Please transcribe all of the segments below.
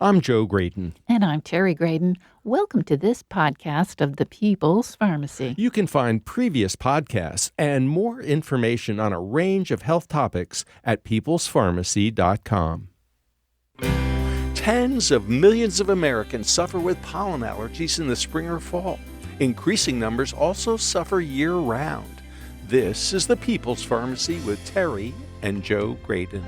I'm Joe Graydon. And I'm Terry Graydon. Welcome to this podcast of the People's Pharmacy. You can find previous podcasts and more information on a range of health topics at peoplespharmacy.com. Tens of millions of Americans suffer with pollen allergies in the spring or fall. Increasing numbers also suffer year-round. This is the People's Pharmacy with Terry and Joe Graydon.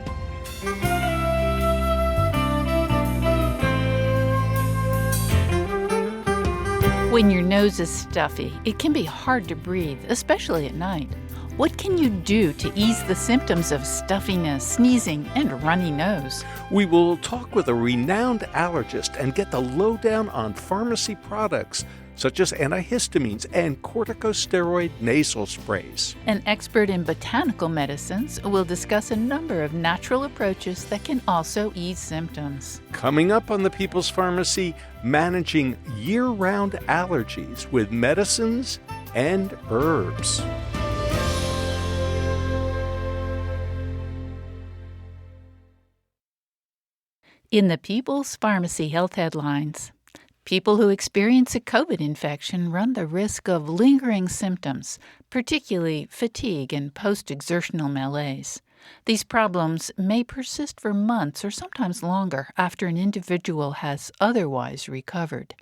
When your nose is stuffy, it can be hard to breathe, especially at night. What can you do to ease the symptoms of stuffiness, sneezing, and runny nose? We will talk with a renowned allergist and get the lowdown on pharmacy products such as antihistamines and corticosteroid nasal sprays. An expert in botanical medicines will discuss a number of natural approaches that can also ease symptoms. Coming up on the People's Pharmacy, managing year-round allergies with medicines and herbs. In the People's Pharmacy Health Headlines, people who experience a COVID infection run the risk of lingering symptoms, particularly fatigue and post-exertional malaise. These problems may persist for months or sometimes longer after an individual has otherwise recovered.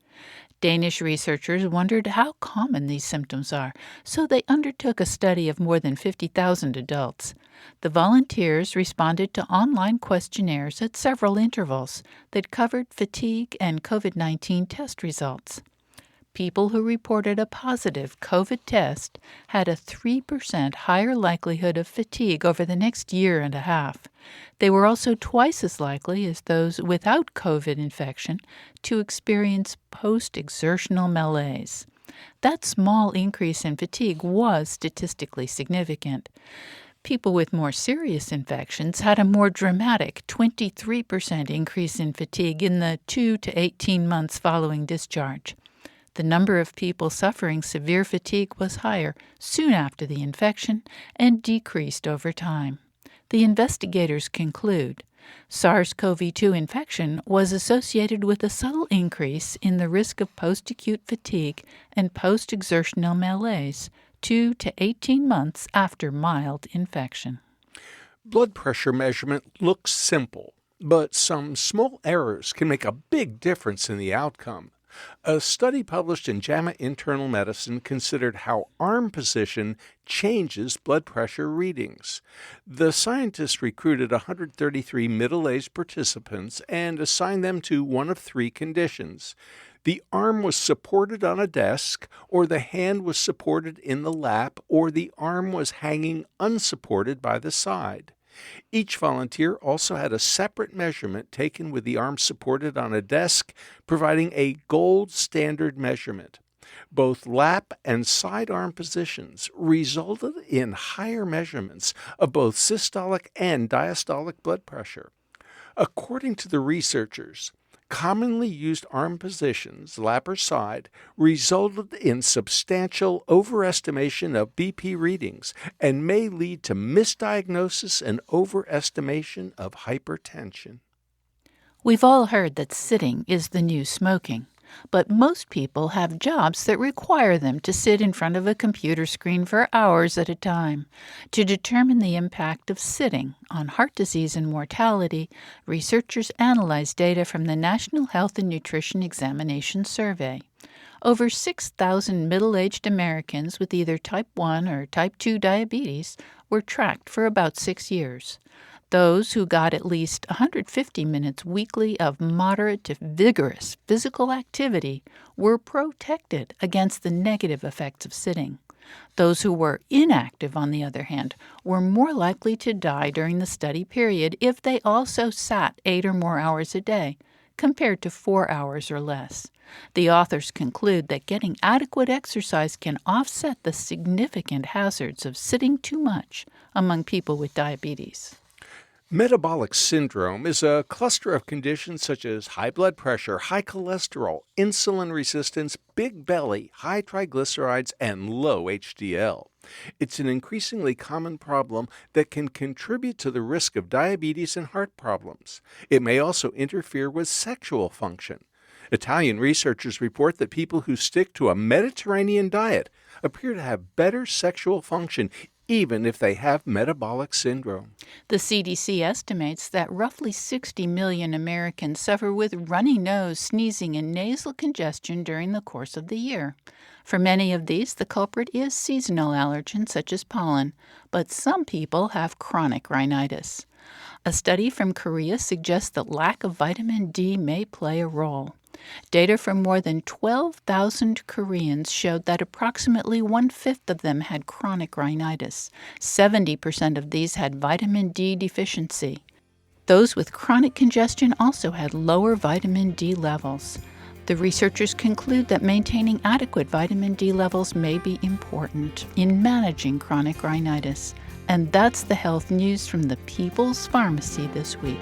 Danish researchers wondered how common these symptoms are, so they undertook a study of more than 50,000 adults. The volunteers responded to online questionnaires at several intervals that covered fatigue and COVID-19 test results. People who reported a positive COVID test had a 3% higher likelihood of fatigue over the next year and a half. They were also twice as likely as those without COVID infection to experience post-exertional malaise. That small increase in fatigue was statistically significant. People with more serious infections had a more dramatic 23% increase in fatigue in the 2 to 18 months following discharge. The number of people suffering severe fatigue was higher soon after the infection and decreased over time. The investigators conclude SARS-CoV-2 infection was associated with a subtle increase in the risk of post-acute fatigue and post-exertional malaise 2 to 18 months after mild infection. Blood pressure measurement looks simple, but some small errors can make a big difference in the outcome. A study published in JAMA Internal Medicine considered how arm position changes blood pressure readings. The scientists recruited 133 middle-aged participants and assigned them to one of three conditions. The arm was supported on a desk, or the hand was supported in the lap, or the arm was hanging unsupported by the side. Each volunteer also had a separate measurement taken with the arm supported on a desk, providing a gold standard measurement. Both lap and side arm positions resulted in higher measurements of both systolic and diastolic blood pressure. According to the researchers, commonly used arm positions, lap or side, resulted in substantial overestimation of BP readings and may lead to misdiagnosis and overestimation of hypertension. We've all heard that sitting is the new smoking, but most people have jobs that require them to sit in front of a computer screen for hours at a time. To determine the impact of sitting on heart disease and mortality, researchers analyzed data from the National Health and Nutrition Examination Survey. Over 6,000 middle-aged Americans with either type 1 or type 2 diabetes were tracked for about 6 years. Those who got at least 150 minutes weekly of moderate to vigorous physical activity were protected against the negative effects of sitting. Those who were inactive, on the other hand, were more likely to die during the study period if they also sat 8 or more hours a day, compared to 4 hours or less. The authors conclude that getting adequate exercise can offset the significant hazards of sitting too much among people with diabetes. Metabolic syndrome is a cluster of conditions such as high blood pressure, high cholesterol, insulin resistance, big belly, high triglycerides, and low HDL. It's an increasingly common problem that can contribute to the risk of diabetes and heart problems. It may also interfere with sexual function. Italian researchers report that people who stick to a Mediterranean diet appear to have better sexual function even if they have metabolic syndrome. The CDC estimates that roughly 60 million Americans suffer with runny nose, sneezing, and nasal congestion during the course of the year. For many of these, the culprit is seasonal allergens such as pollen, but some people have chronic rhinitis. A study from Korea suggests that lack of vitamin D may play a role. Data from more than 12,000 Koreans showed that approximately one-fifth of them had chronic rhinitis. 70% of these had vitamin D deficiency. Those with chronic congestion also had lower vitamin D levels. The researchers conclude that maintaining adequate vitamin D levels may be important in managing chronic rhinitis. And that's the health news from the People's Pharmacy this week.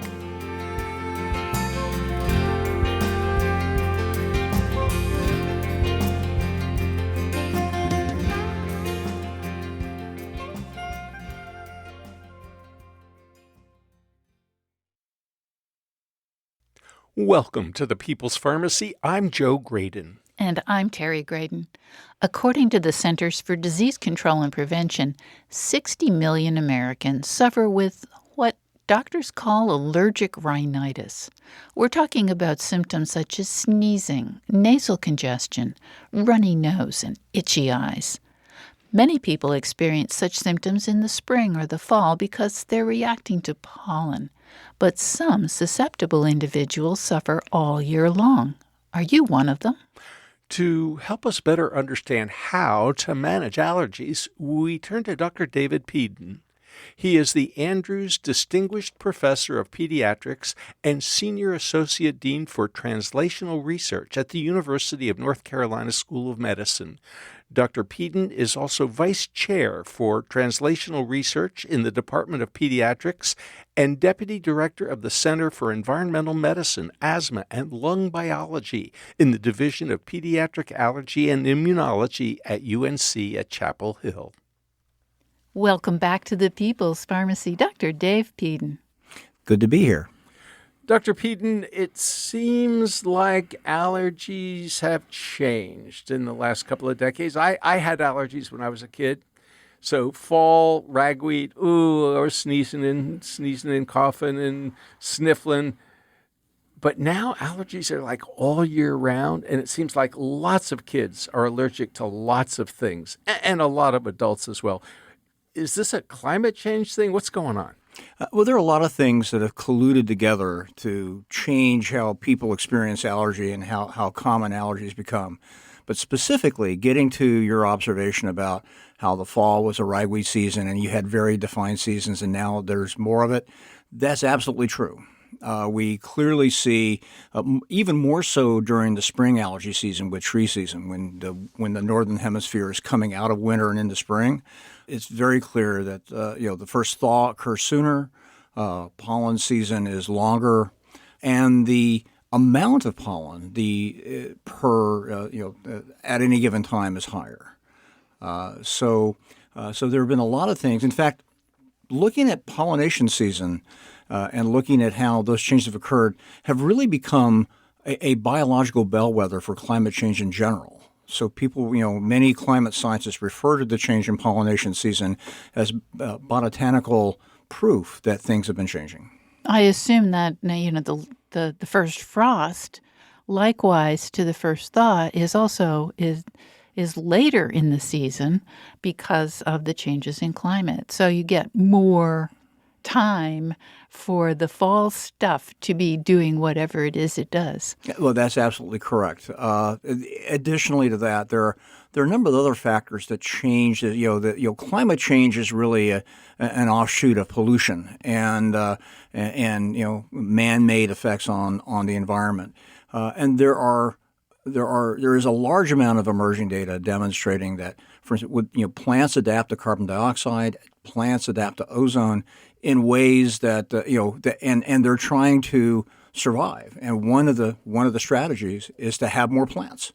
Welcome to the People's Pharmacy. I'm Joe Graydon. And I'm Terry Graydon. According to the Centers for Disease Control and Prevention, 60 million Americans suffer with what doctors call allergic rhinitis. We're talking about symptoms such as sneezing, nasal congestion, runny nose, and itchy eyes. Many people experience such symptoms in the spring or the fall because they're reacting to pollen. But some susceptible individuals suffer all year long. Are you one of them? To help us better understand how to manage allergies, we turn to Dr. David Peden. He is the Andrews Distinguished Professor of Pediatrics and Senior Associate Dean for Translational Research at the University of North Carolina School of Medicine. Dr. Peden is also Vice Chair for Translational Research in the Department of Pediatrics and Deputy Director of the Center for Environmental Medicine, Asthma, and Lung Biology in the Division of Pediatric Allergy and Immunology at UNC at Chapel Hill. Welcome back to the People's Pharmacy, Dr. Dave Peden. Good to be here. Dr. Peden, it seems like allergies have changed in the last couple of decades. I had allergies when I was a kid. So fall, ragweed, or sneezing and coughing and sniffling. But now allergies are like all year round, and it seems like lots of kids are allergic to lots of things, and a lot of adults as well. Is this a climate change thing? What's going on? Well, there are a lot of things that have colluded together to change how people experience allergy and how common allergies become. But specifically, getting to your observation about how the fall was a ragweed season and you had very defined seasons and now there's more of it, that's absolutely true. We clearly see, even more so during the spring allergy season with tree season, when the northern hemisphere is coming out of winter and into spring, it's very clear that the first thaw occurs sooner, pollen season is longer, and the amount of pollen at any given time is higher. So there have been a lot of things. In fact, looking at pollination season and looking at how those changes have occurred have really become a biological bellwether for climate change in general. So people, many climate scientists refer to the change in pollination season as botanical proof that things have been changing. I assume that the first frost, likewise to the first thaw, is later in the season because of the changes in climate. So you get more time for the fall stuff to be doing whatever it is it does. Well, that's absolutely correct. Additionally to that, there are a number of other factors that change. Climate change is really an offshoot of pollution and man-made effects on the environment. And there is a large amount of emerging data demonstrating that, for instance, plants adapt to carbon dioxide, plants adapt to ozone. in ways that and they're trying to survive. And one of the strategies is to have more plants.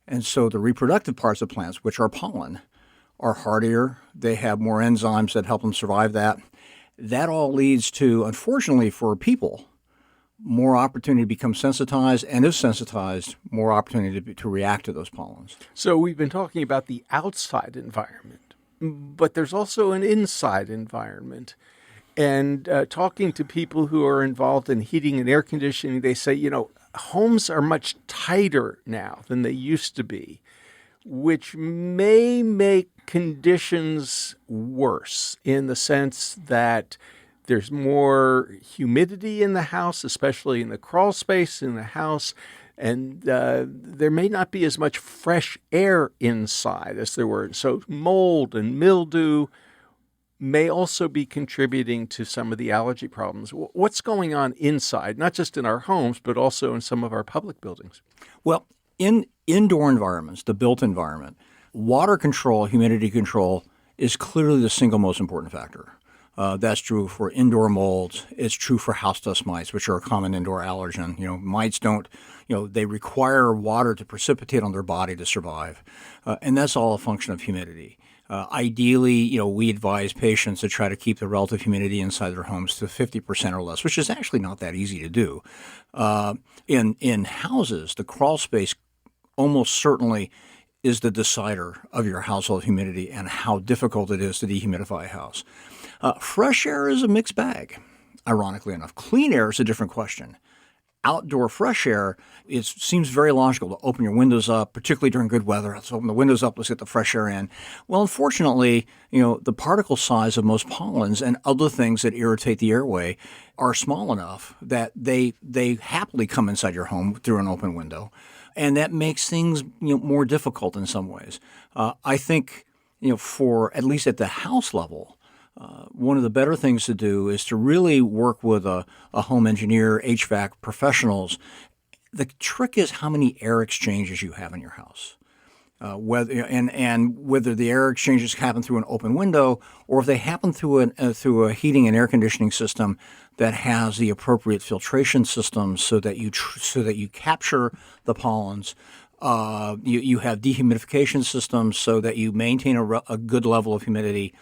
And so the reproductive parts of plants, which are pollen, are hardier. They have more enzymes that help them survive that. That all leads to, unfortunately for people, more opportunity to become sensitized, and if sensitized, more opportunity to react to those pollens. So we've been talking about the outside environment, but there's also an inside environment. And talking to people who are involved in heating and air conditioning, they say, homes are much tighter now than they used to be, which may make conditions worse in the sense that there's more humidity in the house, especially in the crawl space in the house, and there may not be as much fresh air inside as there were. So mold and mildew may also be contributing to some of the allergy problems. What's going on inside, not just in our homes, but also in some of our public buildings? Well, in indoor environments, the built environment, water control, humidity control is clearly the single most important factor. That's true for indoor molds. It's true for house dust mites, which are a common indoor allergen. Mites don't, they require water to precipitate on their body to survive. And that's all a function of humidity. Ideally, we advise patients to try to keep the relative humidity inside their homes to 50% or less, which is actually not that easy to do. In houses, the crawl space almost certainly is the decider of your household humidity and how difficult it is to dehumidify a house. Fresh air is a mixed bag, ironically enough. Clean air is a different question. Outdoor fresh air, it seems very logical to open your windows up, particularly during good weather. Let's open the windows up, let's get the fresh air in. Well, unfortunately, the particle size of most pollens and other things that irritate the airway are small enough that they happily come inside your home through an open window. And that makes things more difficult in some ways. I think, for at least at the house level, one of the better things to do is to really work with a home engineer, HVAC professionals. The trick is how many air exchanges you have in your house. Whether the air exchanges happen through an open window or if they happen through a heating and air conditioning system that has the appropriate filtration systems so that you capture the pollens. You have dehumidification systems so that you maintain a good level of humidity.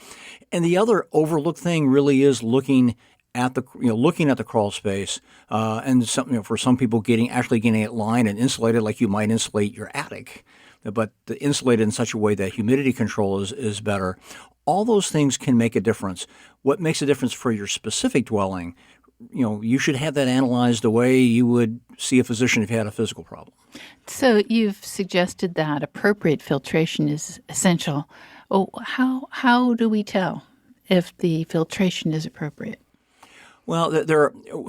And the other overlooked thing really is looking at the crawl space, and for some people getting it lined and insulated like you might insulate your attic, but insulated in such a way that humidity control is better. All those things can make a difference. What makes a difference for your specific dwelling, you should have that analyzed the way you would see a physician if you had a physical problem. So you've suggested that appropriate filtration is essential. Oh, how do we tell if the filtration is appropriate? Well,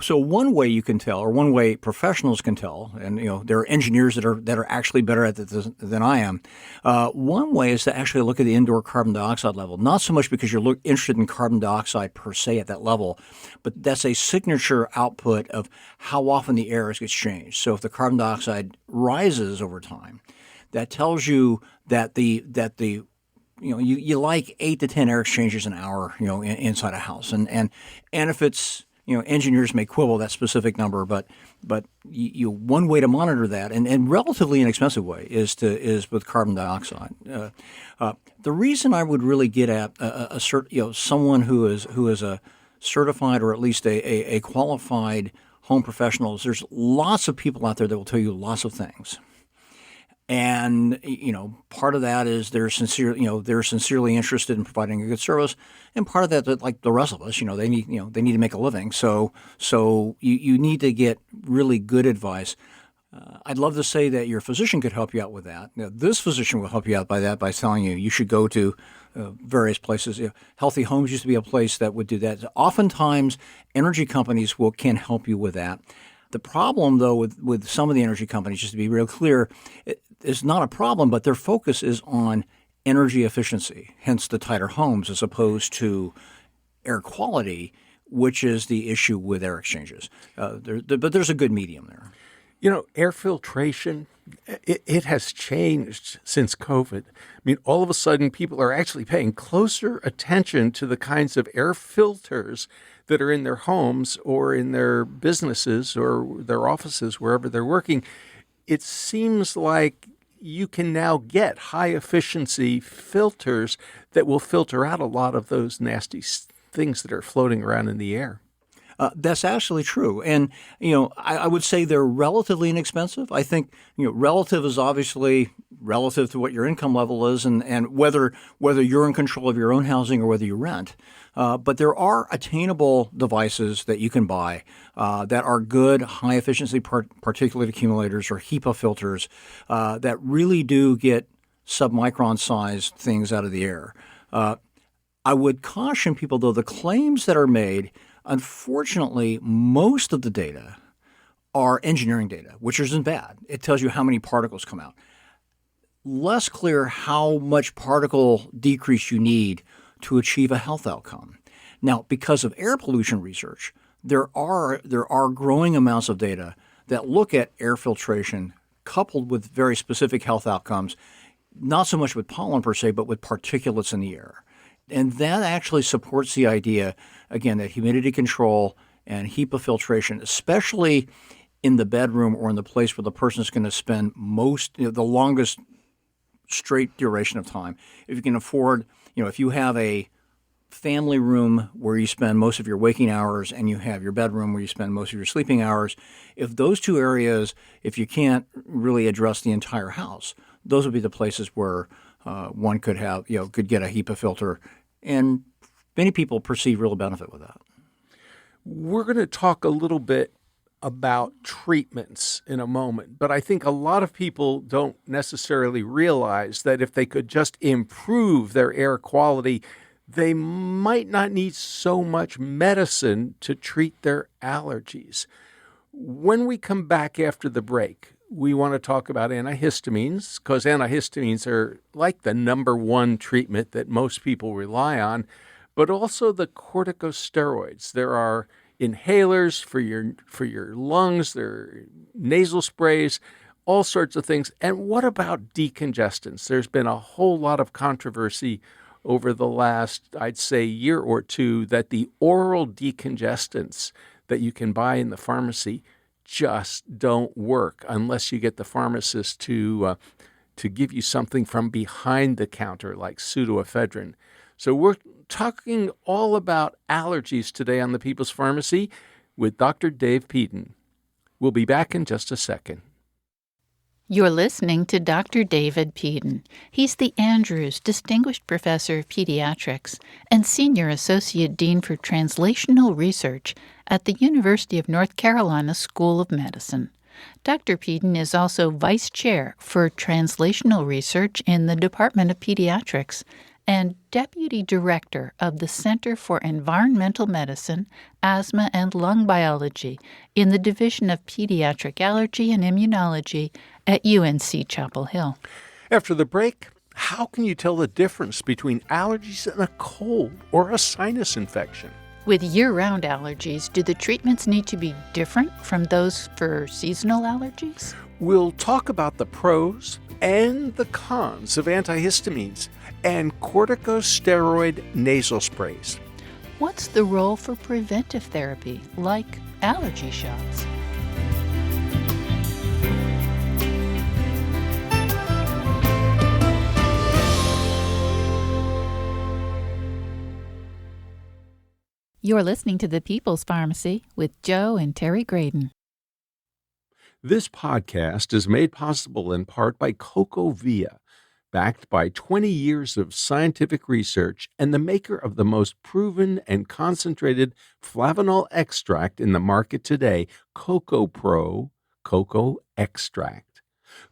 so one way you can tell, or one way professionals can tell, and there are engineers that are actually better at this than I am. One way is to actually look at the indoor carbon dioxide level. Not so much because you're interested in carbon dioxide per se at that level, but that's a signature output of how often the air is exchanged. So if the carbon dioxide rises over time, that tells you that you like 8 to 10 air exchanges an hour, inside a house, and if it's engineers may quibble that specific number, but one way to monitor that, and relatively inexpensive way, is with carbon dioxide. The reason I would really get at someone who is a certified or at least a qualified home professional is there's lots of people out there that will tell you lots of things. And part of that is they're sincerely interested in providing a good service, and part of that, like the rest of us, they need to make a living. So you need to get really good advice. I'd love to say that your physician could help you out with that. Now, this physician will help you out by telling you should go to various places. Healthy Homes used to be a place that would do that. Oftentimes, energy companies can help you with that. The problem, though, with some of the energy companies, just to be real clear, it's not a problem, but their focus is on energy efficiency, hence the tighter homes, as opposed to air quality, which is the issue with air exchanges. But there's a good medium there. Air filtration, it has changed since COVID. I mean, all of a sudden, people are actually paying closer attention to the kinds of air filters that are in their homes or in their businesses or their offices, wherever they're working, it seems like you can now get high efficiency filters that will filter out a lot of those nasty things that are floating around in the air. That's absolutely true. And, I would say they're relatively inexpensive. I think, relative is obviously relative to what your income level is and whether you're in control of your own housing or whether you rent. But there are attainable devices that you can buy that are good, high-efficiency particulate accumulators or HEPA filters that really do get submicron-sized things out of the air. I would caution people, though, the claims that are made, unfortunately, most of the data are engineering data, which isn't bad. It tells you how many particles come out. Less clear how much particle decrease you need to achieve a health outcome. Now, because of air pollution research, there are growing amounts of data that look at air filtration coupled with very specific health outcomes, not so much with pollen per se, but with particulates in the air. And that actually supports the idea, again, that humidity control and HEPA filtration, especially in the bedroom or in the place where the person is going to spend the longest straight duration of time. If you can afford, if you have a family room where you spend most of your waking hours and you have your bedroom where you spend most of your sleeping hours, if those two areas, if you can't really address the entire house, those would be the places where one could get a HEPA filter, and many people perceive real benefit with that. We're going to talk a little bit about treatments in a moment, but I think a lot of people don't necessarily realize that if they could just improve their air quality, they might not need so much medicine to treat their allergies. When we come back after the break, we want to talk about antihistamines, because antihistamines are like the number one treatment that most people rely on, but also the corticosteroids. There are inhalers for your lungs, there are nasal sprays, all sorts of things. And what about decongestants? There's been a whole lot of controversy over the last, I'd say, year or two that the oral decongestants that you can buy in the pharmacy just don't work unless you get the pharmacist to give you something from behind the counter like pseudoephedrine. So we're talking all about allergies today on the People's Pharmacy with Dr. Dave Peden. We'll be back in just a second. You're listening to Dr. David Peden. He's the Andrews Distinguished Professor of Pediatrics and Senior Associate Dean for Translational Research at the University of North Carolina School of Medicine. Dr. Peden is also Vice Chair for Translational Research in the Department of Pediatrics and Deputy Director of the Center for Environmental Medicine, Asthma and Lung Biology in the Division of Pediatric Allergy and Immunology at UNC Chapel Hill. After the break, how can you tell the difference between allergies and a cold or a sinus infection? With year-round allergies, do the treatments need to be different from those for seasonal allergies? We'll talk about the pros and the cons of antihistamines and corticosteroid nasal sprays. What's the role for preventive therapy, like allergy shots? You're listening to The People's Pharmacy with Joe and Terry Graydon. This podcast is made possible in part by CocoVia, backed by 20 years of scientific research and the maker of the most proven and concentrated flavanol extract in the market today, Coco Pro Cocoa Extract.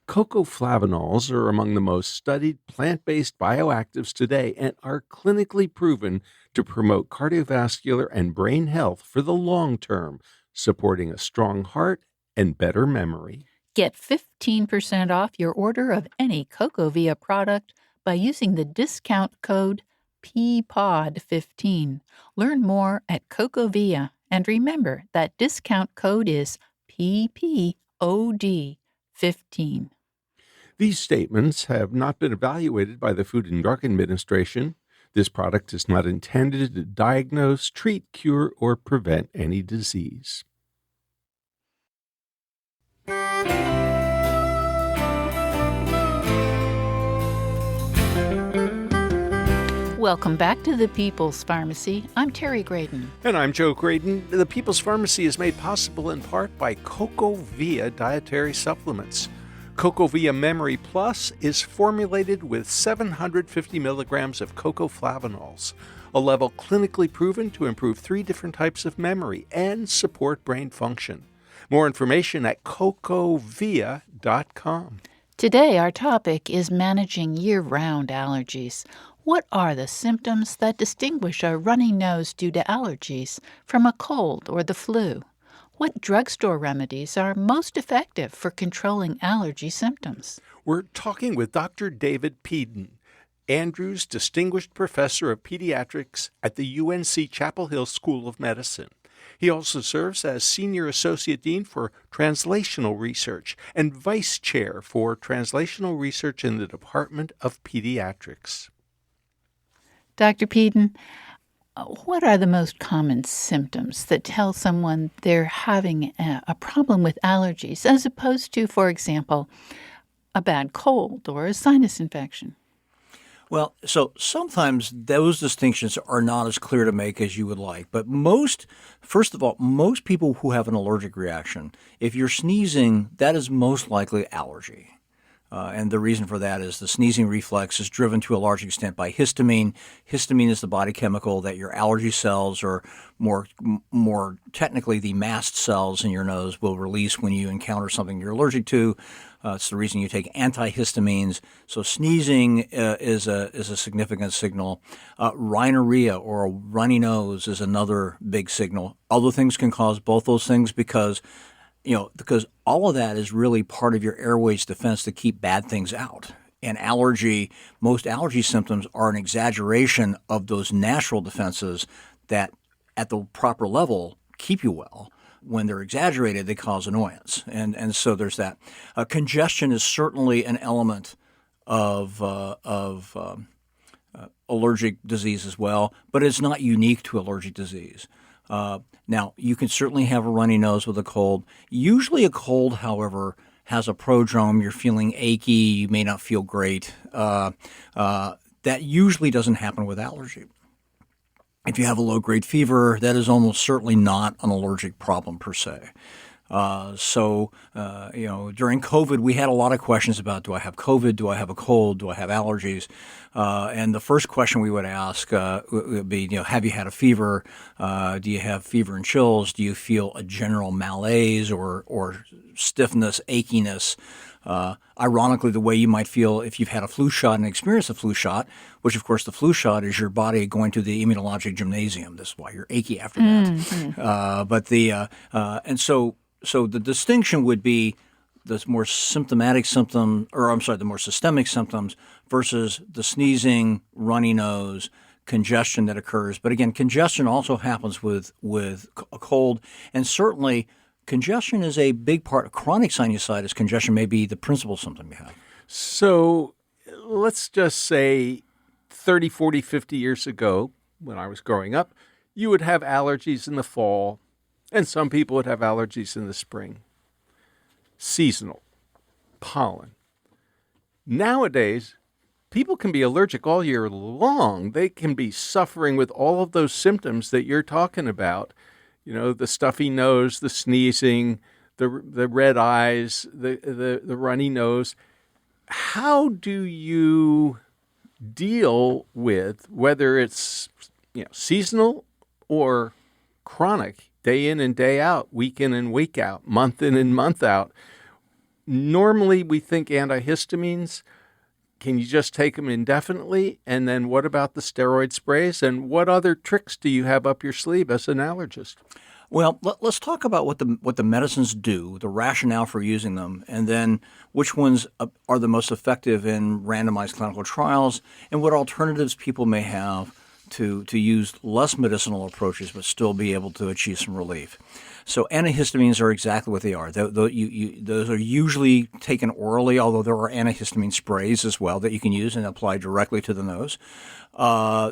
Cocoa flavanols are among the most studied plant-based bioactives today and are clinically proven to promote cardiovascular and brain health for the long term, supporting a strong heart and better memory. Get 15% off your order of any CocoVia product by using the discount code PPOD15. Learn more at CocoVia, and remember that discount code is PPOD15. These statements have not been evaluated by the Food and Drug Administration. This product is not intended to diagnose, treat, cure, or prevent any disease. Welcome back to the People's Pharmacy. I'm Terry Graydon. And I'm Joe Graydon. The People's Pharmacy is made possible in part by CocoVia dietary supplements. CocoVia Memory Plus is formulated with 750 milligrams of cocoflavanols, a level clinically proven to improve 3 different types of memory and support brain function. More information at cocovia.com. Today, our topic is managing year-round allergies. What are the symptoms that distinguish a runny nose due to allergies from a cold or the flu? What drugstore remedies are most effective for controlling allergy symptoms? We're talking with Dr. David Peden, Andrews Distinguished Professor of Pediatrics at the UNC Chapel Hill School of Medicine. He also serves as Senior Associate Dean for Translational Research and Vice Chair for Translational Research in the Department of Pediatrics. Dr. Peden, what are the most common symptoms that tell someone they're having a problem with allergies, as opposed to, for example, a bad cold or a sinus infection? Well, so sometimes those distinctions are not as clear to make as you would like. But first of all, most people who have an allergic reaction, if you're sneezing, that is most likely allergy. And the reason for that is the sneezing reflex is driven to a large extent by histamine. Histamine is the body chemical that your allergy cells, or more technically the mast cells in your nose, will release when you encounter something you're allergic to. It's the reason you take antihistamines. So sneezing is a significant signal. Rhinorrhea or a runny nose is another big signal. Other things can cause both those things because all of that is really part of your airway's defense to keep bad things out. And most allergy symptoms are an exaggeration of those natural defenses that at the proper level keep you well. When they're exaggerated, they cause annoyance. And so there's that. Congestion is certainly an element of allergic disease as well, but it's not unique to allergic disease. Now, you can certainly have a runny nose with a cold. Usually a cold, however, has a prodrome. You're feeling achy. You may not feel great. That usually doesn't happen with allergy. If you have a low-grade fever, that is almost certainly not an allergic problem per se. During COVID, we had a lot of questions about, do I have COVID? Do I have a cold? Do I have allergies? And the first question we would ask would be, have you had a fever? Do you have fever and chills? Do you feel a general malaise or stiffness, achiness? Ironically, the way you might feel if you've had a flu shot and experienced a flu shot, which of course the flu shot is your body going to the immunologic gymnasium. That's why you're achy after that. Mm-hmm. So the distinction would be the more systemic symptoms versus the sneezing, runny nose, congestion that occurs. But again, congestion also happens with a cold, and certainly congestion is a big part of chronic sinusitis. Congestion may be the principal symptom you have. So let's just say 30, 40, 50 years ago, when I was growing up, you would have allergies in the fall, and some people would have allergies in the spring. Seasonal, pollen. Nowadays, people can be allergic all year long. They can be suffering with all of those symptoms that you're talking about. The stuffy nose, the sneezing, the red eyes, the runny nose. How do you deal with whether it's seasonal or chronic, day in and day out, week in and week out, month in and month out? Normally we think antihistamines. Can you just take them indefinitely? And then what about the steroid sprays? And what other tricks do you have up your sleeve as an allergist? Well, let's talk about what the medicines do, the rationale for using them, and then which ones are the most effective in randomized clinical trials, and what alternatives people may have to use less medicinal approaches but still be able to achieve some relief. So antihistamines are exactly what they are. Those are usually taken orally, although there are antihistamine sprays as well that you can use and apply directly to the nose.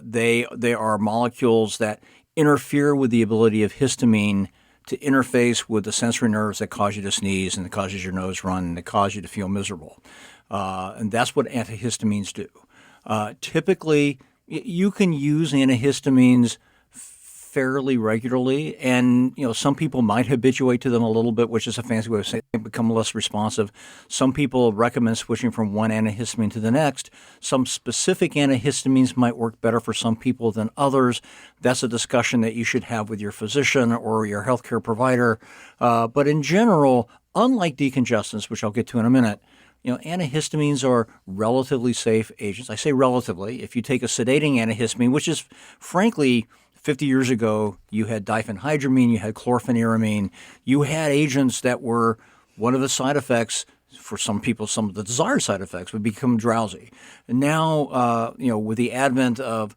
They are molecules that interfere with the ability of histamine to interface with the sensory nerves that cause you to sneeze and that causes your nose run and that cause you to feel miserable. And that's what antihistamines do. Typically, you can use antihistamines fairly regularly, and some people might habituate to them a little bit, which is a fancy way of saying they become less responsive. Some people recommend switching from one antihistamine to the next. Some specific antihistamines might work better for some people than others. That's a discussion that you should have with your physician or your healthcare provider. But in general, unlike decongestants, which I'll get to in a minute, antihistamines are relatively safe agents. I say relatively. If you take a sedating antihistamine, which is frankly 50 years ago, you had diphenhydramine, you had chlorpheniramine, you had agents that were one of the side effects for some people, some of the desired side effects would become drowsy. And now, with the advent of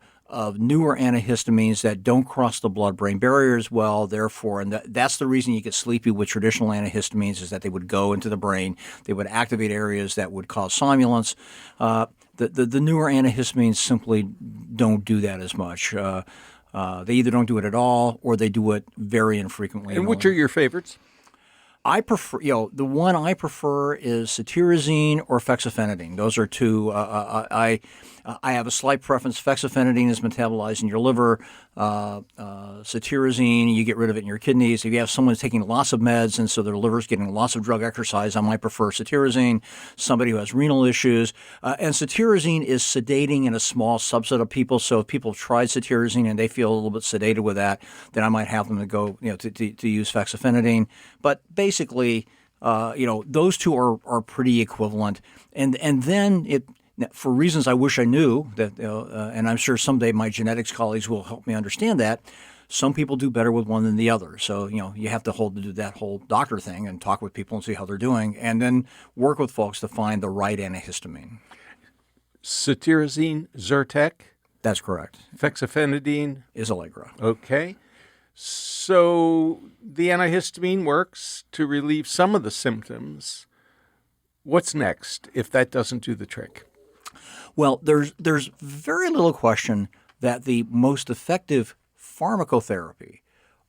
newer antihistamines that don't cross the blood-brain barrier as well, therefore, and that's the reason you get sleepy with traditional antihistamines is that they would go into the brain, they would activate areas that would cause somnolence. The newer antihistamines simply don't do that as much. They either don't do it at all or they do it very infrequently. And which are your favorites? I prefer, the one I prefer is cetirizine or fexofenadine. Those are two. I have a slight preference. Fexofenadine is metabolized in your liver. Cetirizine, you get rid of it in your kidneys. If you have someone taking lots of meds and so their liver's getting lots of drug exercise, I might prefer cetirizine. Somebody who has renal issues. And cetirizine is sedating in a small subset of people. So if people have tried cetirizine and they feel a little bit sedated with that, then I might have them to go, to use fexofenadine. But basically, those two are pretty equivalent. And then for reasons I wish I knew, that, and I'm sure someday my genetics colleagues will help me understand that, some people do better with one than the other. So, you have to do that whole doctor thing and talk with people and see how they're doing, and then work with folks to find the right antihistamine. Cetirizine, Zyrtec? That's correct. Fexofenadine? Is Allegra. Okay. So the antihistamine works to relieve some of the symptoms. What's next if that doesn't do the trick? Well, there's very little question that the most effective pharmacotherapy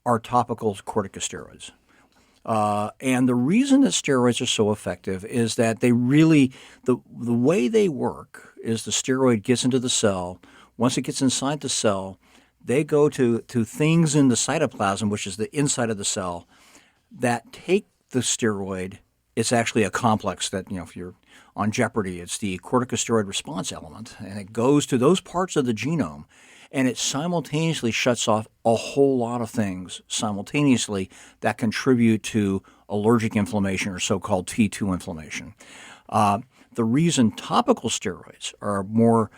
are topical corticosteroids. And the reason that steroids are so effective is that they really, the way they work is the steroid gets into the cell. Once it gets inside the cell, they go to things in the cytoplasm, which is the inside of the cell, that take the steroid. It's actually a complex that, if you're on Jeopardy, it's the corticosteroid response element, and it goes to those parts of the genome, and it simultaneously shuts off a whole lot of things simultaneously that contribute to allergic inflammation or so-called T2 inflammation. The reason topical steroids are more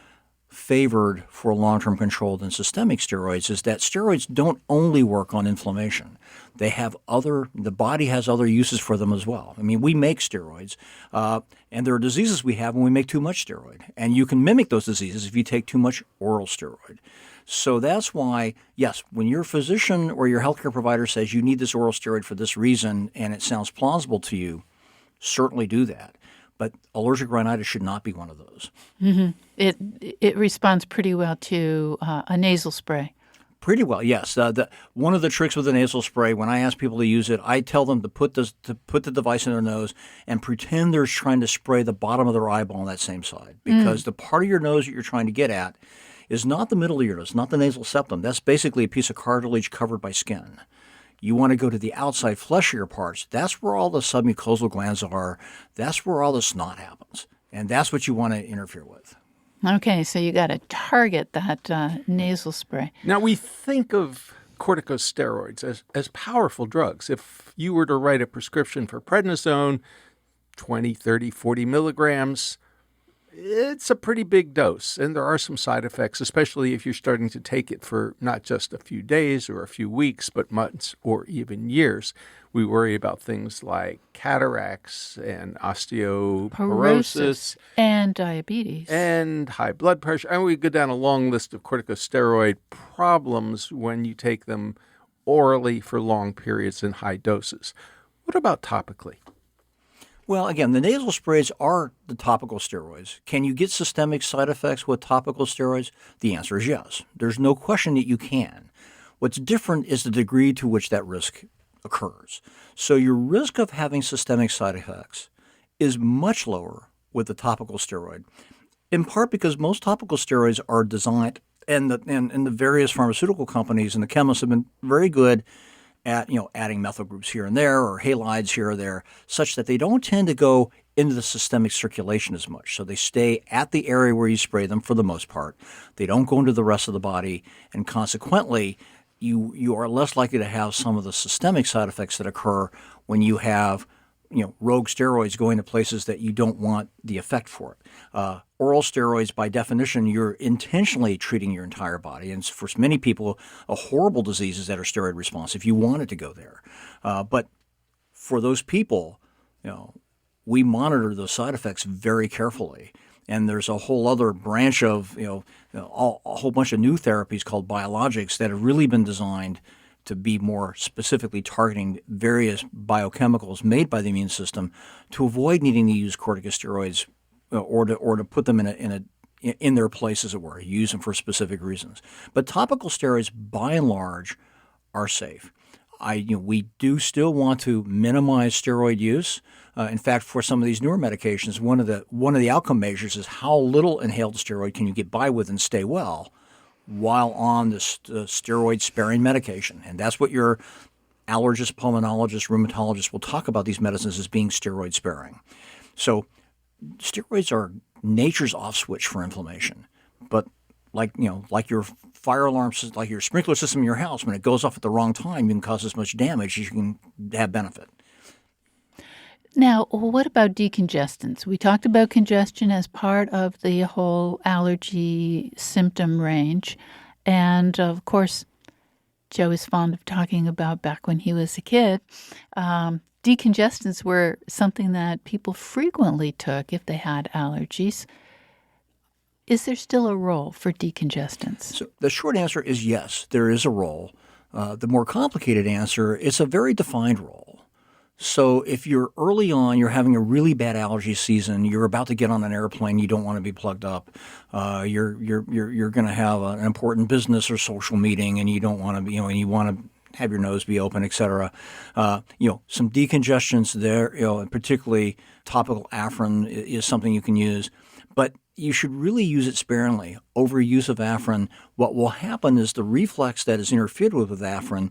favored for long-term control than systemic steroids is that steroids don't only work on inflammation. The body has other uses for them as well. I mean, we make steroids, and there are diseases we have when we make too much steroid. And you can mimic those diseases if you take too much oral steroid. So that's why, yes, when your physician or your healthcare provider says you need this oral steroid for this reason and it sounds plausible to you, certainly do that. But allergic rhinitis should not be one of those. Mm-hmm. It responds pretty well to a nasal spray. Pretty well, yes. One of the tricks with the nasal spray, when I ask people to use it, I tell them to put the device in their nose and pretend they're trying to spray the bottom of their eyeball on that same side, because the part of your nose that you're trying to get at is not the middle of your nose, not the nasal septum. That's basically a piece of cartilage covered by skin. You want to go to the outside fleshier parts. That's where all the submucosal glands are. That's where all the snot happens. And that's what you want to interfere with. Okay, so you got to target that nasal spray. Now, we think of corticosteroids as powerful drugs. If you were to write a prescription for prednisone, 20, 30, 40 milligrams, it's a pretty big dose. And there are some side effects, especially if you're starting to take it for not just a few days or a few weeks, but months or even years. We worry about things like cataracts and osteoporosis Porosis and diabetes. and high blood pressure. And we go down a long list of corticosteroid problems when you take them orally for long periods in high doses. What about topically? Well, again, the nasal sprays are the topical steroids. Can you get systemic side effects with topical steroids? The answer is yes. There's no question that you can. What's different is the degree to which that risk occurs. So your risk of having systemic side effects is much lower with the topical steroid, in part because most topical steroids are designed, and the various pharmaceutical companies and the chemists have been very good at adding methyl groups here and there or halides here or there, such that they don't tend to go into the systemic circulation as much. So they stay at the area where you spray them for the most part. They don't go into the rest of the body, and consequently, you are less likely to have some of the systemic side effects that occur when you have rogue steroids going to places that you don't want the effect for it. Oral steroids, by definition, you're intentionally treating your entire body. And for many people, a horrible disease is that are steroid responsive. You want it to go there. But for those people, we monitor those side effects very carefully. And there's a whole other branch of, a whole bunch of new therapies called biologics that have really been designed to be more specifically targeting various biochemicals made by the immune system to avoid needing to use corticosteroids or to put them in their place, as it were, use them for specific reasons. But topical steroids, by and large, are safe. We do still want to minimize steroid use. In fact, for some of these newer medications, one of the outcome measures is how little inhaled steroid can you get by with and stay well while on the steroid-sparing medication. And that's what your allergist, pulmonologist, rheumatologist will talk about these medicines as being steroid-sparing. So steroids are nature's off switch for inflammation. But like your fire alarm, like your sprinkler system in your house, when it goes off at the wrong time, you can cause as much damage as you can have benefit. Now, what about decongestants? We talked about congestion as part of the whole allergy symptom range. And, of course, Joe is fond of talking about back when he was a kid. Decongestants were something that people frequently took if they had allergies. Is there still a role for decongestants? So the short answer is yes, there is a role. The more complicated answer, it's a very defined role. So if you're early on, you're having a really bad allergy season, you're about to get on an airplane, you don't want to be plugged up, you're going to have an important business or social meeting, and you don't want to be, and you want to have your nose be open, et cetera. Some decongestants there, and particularly topical Afrin is something you can use, but you should really use it sparingly. Overuse of Afrin, what will happen is the reflex that is interfered with Afrin,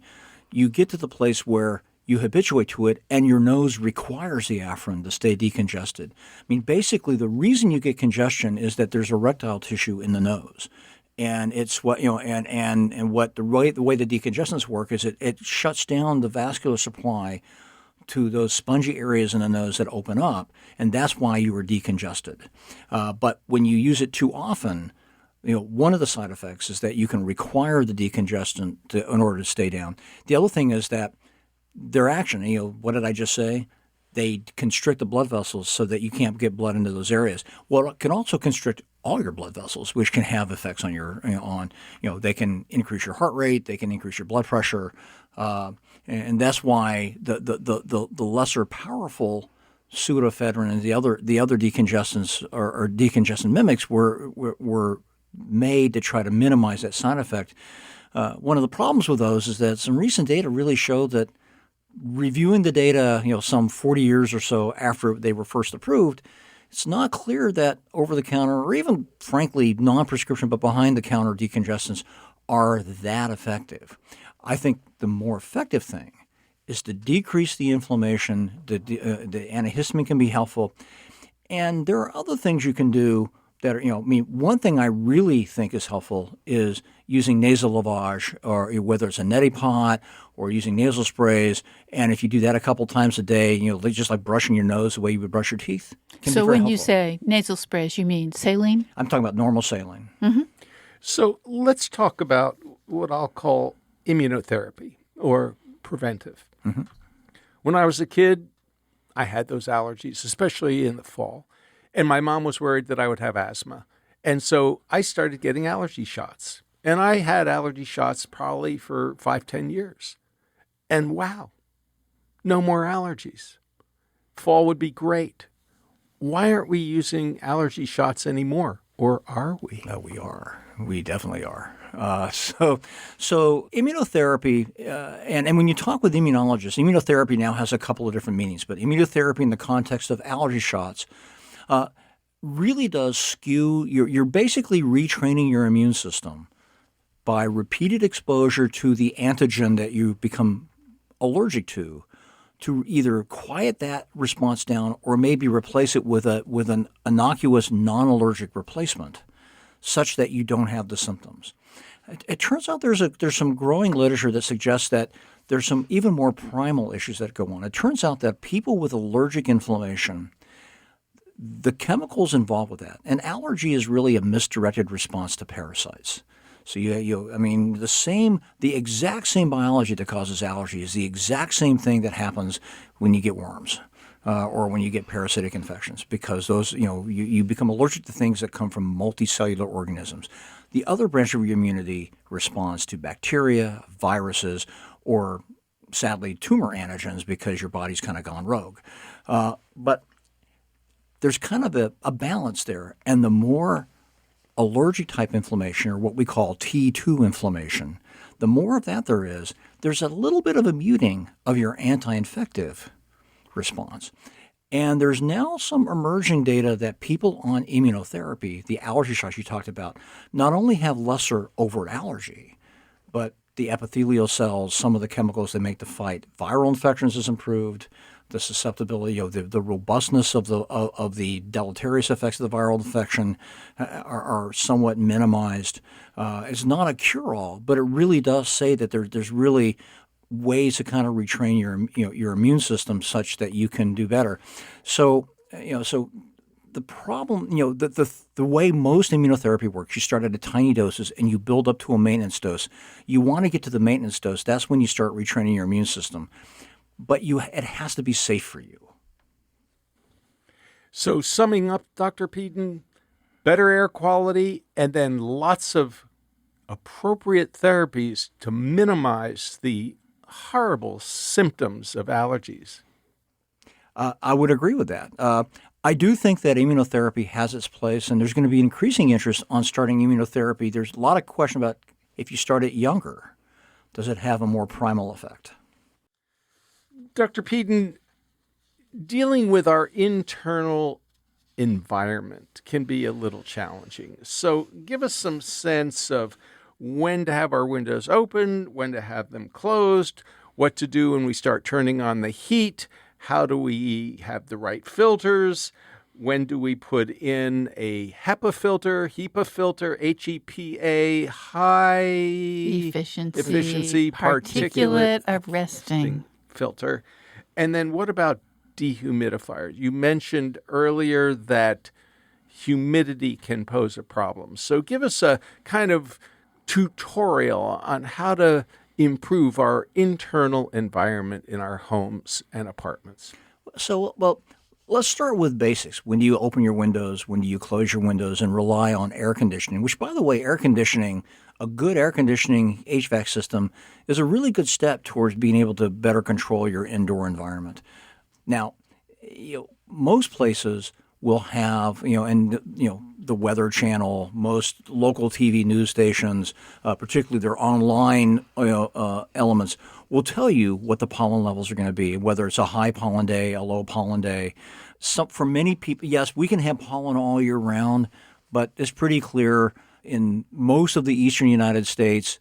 you get to the place where you habituate to it, and your nose requires the Afrin to stay decongested. I mean, basically, the reason you get congestion is that there's erectile tissue in the nose, and it's what and what the way the decongestants work is it shuts down the vascular supply to those spongy areas in the nose that open up, and that's why you are decongested. But when you use it too often, one of the side effects is that you can require the decongestant in order to stay down. The other thing is that their action, what did I just say? They constrict the blood vessels so that you can't get blood into those areas. Well, it can also constrict all your blood vessels, which can have effects on they can increase your heart rate, they can increase your blood pressure, and that's why the lesser powerful pseudoephedrine and the other decongestants or decongestant mimics were made to try to minimize that side effect. One of the problems with those is that some recent data really showed that reviewing the data, some 40 years or so after they were first approved, it's not clear that over-the-counter or even, frankly, non-prescription but behind-the-counter decongestants are that effective. I think the more effective thing is to decrease the inflammation. The antihistamine can be helpful. And there are other things you can do that are, one thing I really think is helpful is using nasal lavage, or whether it's a neti pot or using nasal sprays. And if you do that a couple times a day, just like brushing your nose the way you would brush your teeth. So when you say nasal sprays, you mean saline? I'm talking about normal saline. Mm-hmm. So let's talk about what I'll call immunotherapy or preventive. Mm-hmm. When I was a kid, I had those allergies, especially in the fall. And my mom was worried that I would have asthma. And so I started getting allergy shots. And I had allergy shots probably for 5-10 years. And wow, no more allergies. Fall would be great. Why aren't we using allergy shots anymore? Or are we? We are. We definitely are. So immunotherapy, and when you talk with immunologists, immunotherapy now has a couple of different meanings, but immunotherapy in the context of allergy shots really does skew, you're basically retraining your immune system by repeated exposure to the antigen that you become allergic to either quiet that response down or maybe replace it with an innocuous non-allergic replacement such that you don't have the symptoms. It turns out there's some growing literature that suggests that there's some even more primal issues that go on. It turns out that people with allergic inflammation, the chemicals involved with that, and allergy is really a misdirected response to parasites. So the exact same biology that causes allergy is the exact same thing that happens when you get worms or when you get parasitic infections, because those, you become allergic to things that come from multicellular organisms. The other branch of your immunity responds to bacteria, viruses, or sadly tumor antigens because your body's kind of gone rogue. But there's kind of a balance there, and the more allergic type inflammation, or what we call T2 inflammation, the more of that there's a little bit of a muting of your anti-infective response. And there's now some emerging data that people on immunotherapy, the allergy shots you talked about, not only have lesser overt allergy, but the epithelial cells, some of the chemicals they make to fight viral infections is improved. The susceptibility of the robustness of the deleterious effects of the viral infection are somewhat minimized. It's not a cure-all, but it really does say that there's really ways to kind of retrain your immune system such that you can do better. So the problem, the way most immunotherapy works, you start at a tiny doses and you build up to a maintenance dose. You want to get to the maintenance dose. That's when you start retraining your immune system. But it has to be safe for you. So summing up, Dr. Peden, better air quality and then lots of appropriate therapies to minimize the horrible symptoms of allergies. I would agree with that. I do think that immunotherapy has its place, and there's going to be increasing interest on starting immunotherapy. There's a lot of question about if you start it younger, does it have a more primal effect? Dr. Peden, dealing with our internal environment can be a little challenging. So give us some sense of when to have our windows open, when to have them closed, what to do when we start turning on the heat, how do we have the right filters, when do we put in a HEPA filter, HEPA, high efficiency particulate arresting filter. And then what about dehumidifiers? You mentioned earlier that humidity can pose a problem. So give us a kind of tutorial on how to improve our internal environment in our homes and apartments. So, let's start with basics. When do you open your windows? When do you close your windows and rely on air conditioning? Which, by the way, a good air conditioning HVAC system is a really good step towards being able to better control your indoor environment. Now, most places will have, the Weather Channel, most local TV news stations, particularly their online elements, will tell you what the pollen levels are going to be, whether it's a high pollen day, a low pollen day. For many people, yes, we can have pollen all year round, but it's pretty clear in most of the eastern United States,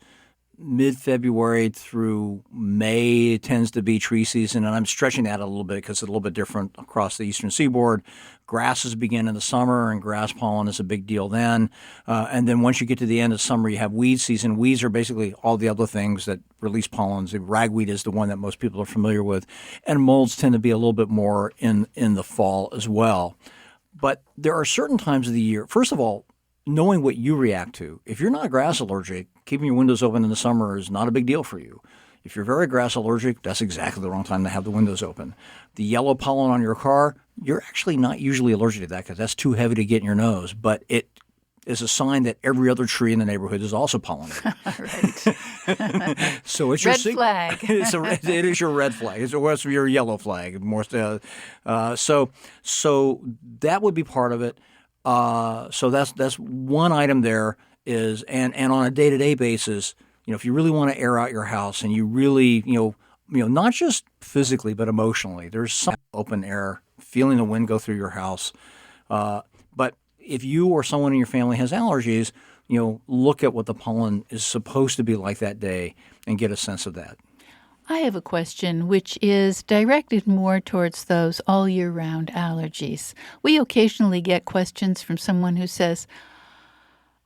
mid-February through May tends to be tree season, and I'm stretching that a little bit because it's a little bit different across the eastern seaboard. Grasses begin in the summer, and grass pollen is a big deal then. And then once you get to the end of summer, you have weed season. Weeds are basically all the other things that release pollens. Ragweed is the one that most people are familiar with, and molds tend to be a little bit more in the fall as well. But there are certain times of the year, first of all, knowing what you react to. If you're not grass allergic, keeping your windows open in the summer is not a big deal for you. If you're very grass allergic, that's exactly the wrong time to have the windows open. The yellow pollen on your car, you're actually not usually allergic to that because that's too heavy to get in your nose, but it is a sign that every other tree in the neighborhood is also pollinated. Right. So it's Red your flag. it is your red flag. It's your yellow flag. So that would be part of it. So that's one item there is and on a day-to-day basis, if you really want to air out your house and you really, not just physically but emotionally, there's some open air, feeling the wind go through your house. But if you or someone in your family has allergies, look at what the pollen is supposed to be like that day and get a sense of that. I have a question which is directed more towards those all year round allergies. We occasionally get questions from someone who says,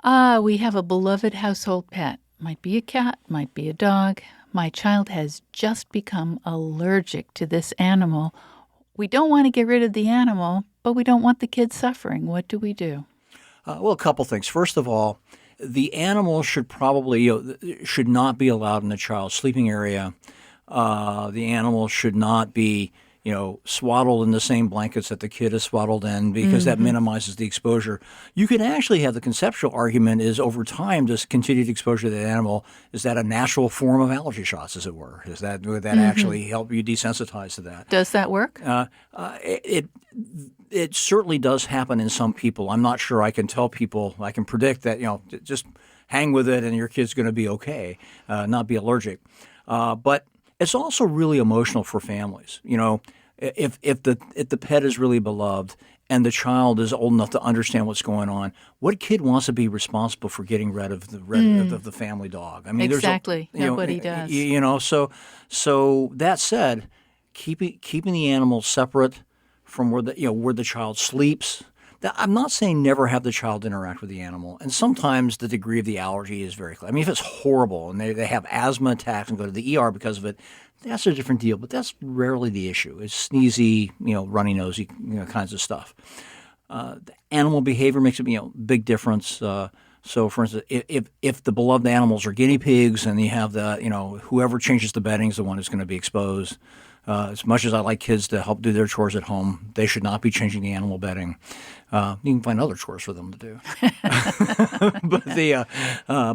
we have a beloved household pet. Might be a cat, might be a dog. My child has just become allergic to this animal. We don't want to get rid of the animal, but we don't want the kid suffering. What do we do? Well, a couple things. First of all, the animal should probably should not be allowed in the child's sleeping area. The animal should not be swaddled in the same blankets that the kid is swaddled in because that minimizes the exposure. You can actually have the conceptual argument is over time, this continued exposure to the animal, is that a natural form of allergy shots, as it were? Would that actually help you desensitize to that? Does that work? It certainly does happen in some people. I'm not sure I can tell people, I can predict that, just hang with it and your kid's going to be okay, not be allergic. But it's also really emotional for families. If the pet is really beloved and the child is old enough to understand what's going on, what kid wants to be responsible for getting rid of the family dog? I mean, exactly. Nobody does. So that said, keeping the animal separate from where the child sleeps. I'm not saying never have the child interact with the animal, and sometimes the degree of the allergy is very clear. I mean, if it's horrible and they have asthma attacks and go to the ER because of it, that's a different deal. But that's rarely the issue. It's sneezy, runny nosy, kinds of stuff. The animal behavior makes a big difference. So, for instance, if the beloved animals are guinea pigs and you have whoever changes the bedding is the one who's going to be exposed. As much as I like kids to help do their chores at home, they should not be changing the animal bedding. You can find other chores for them to do.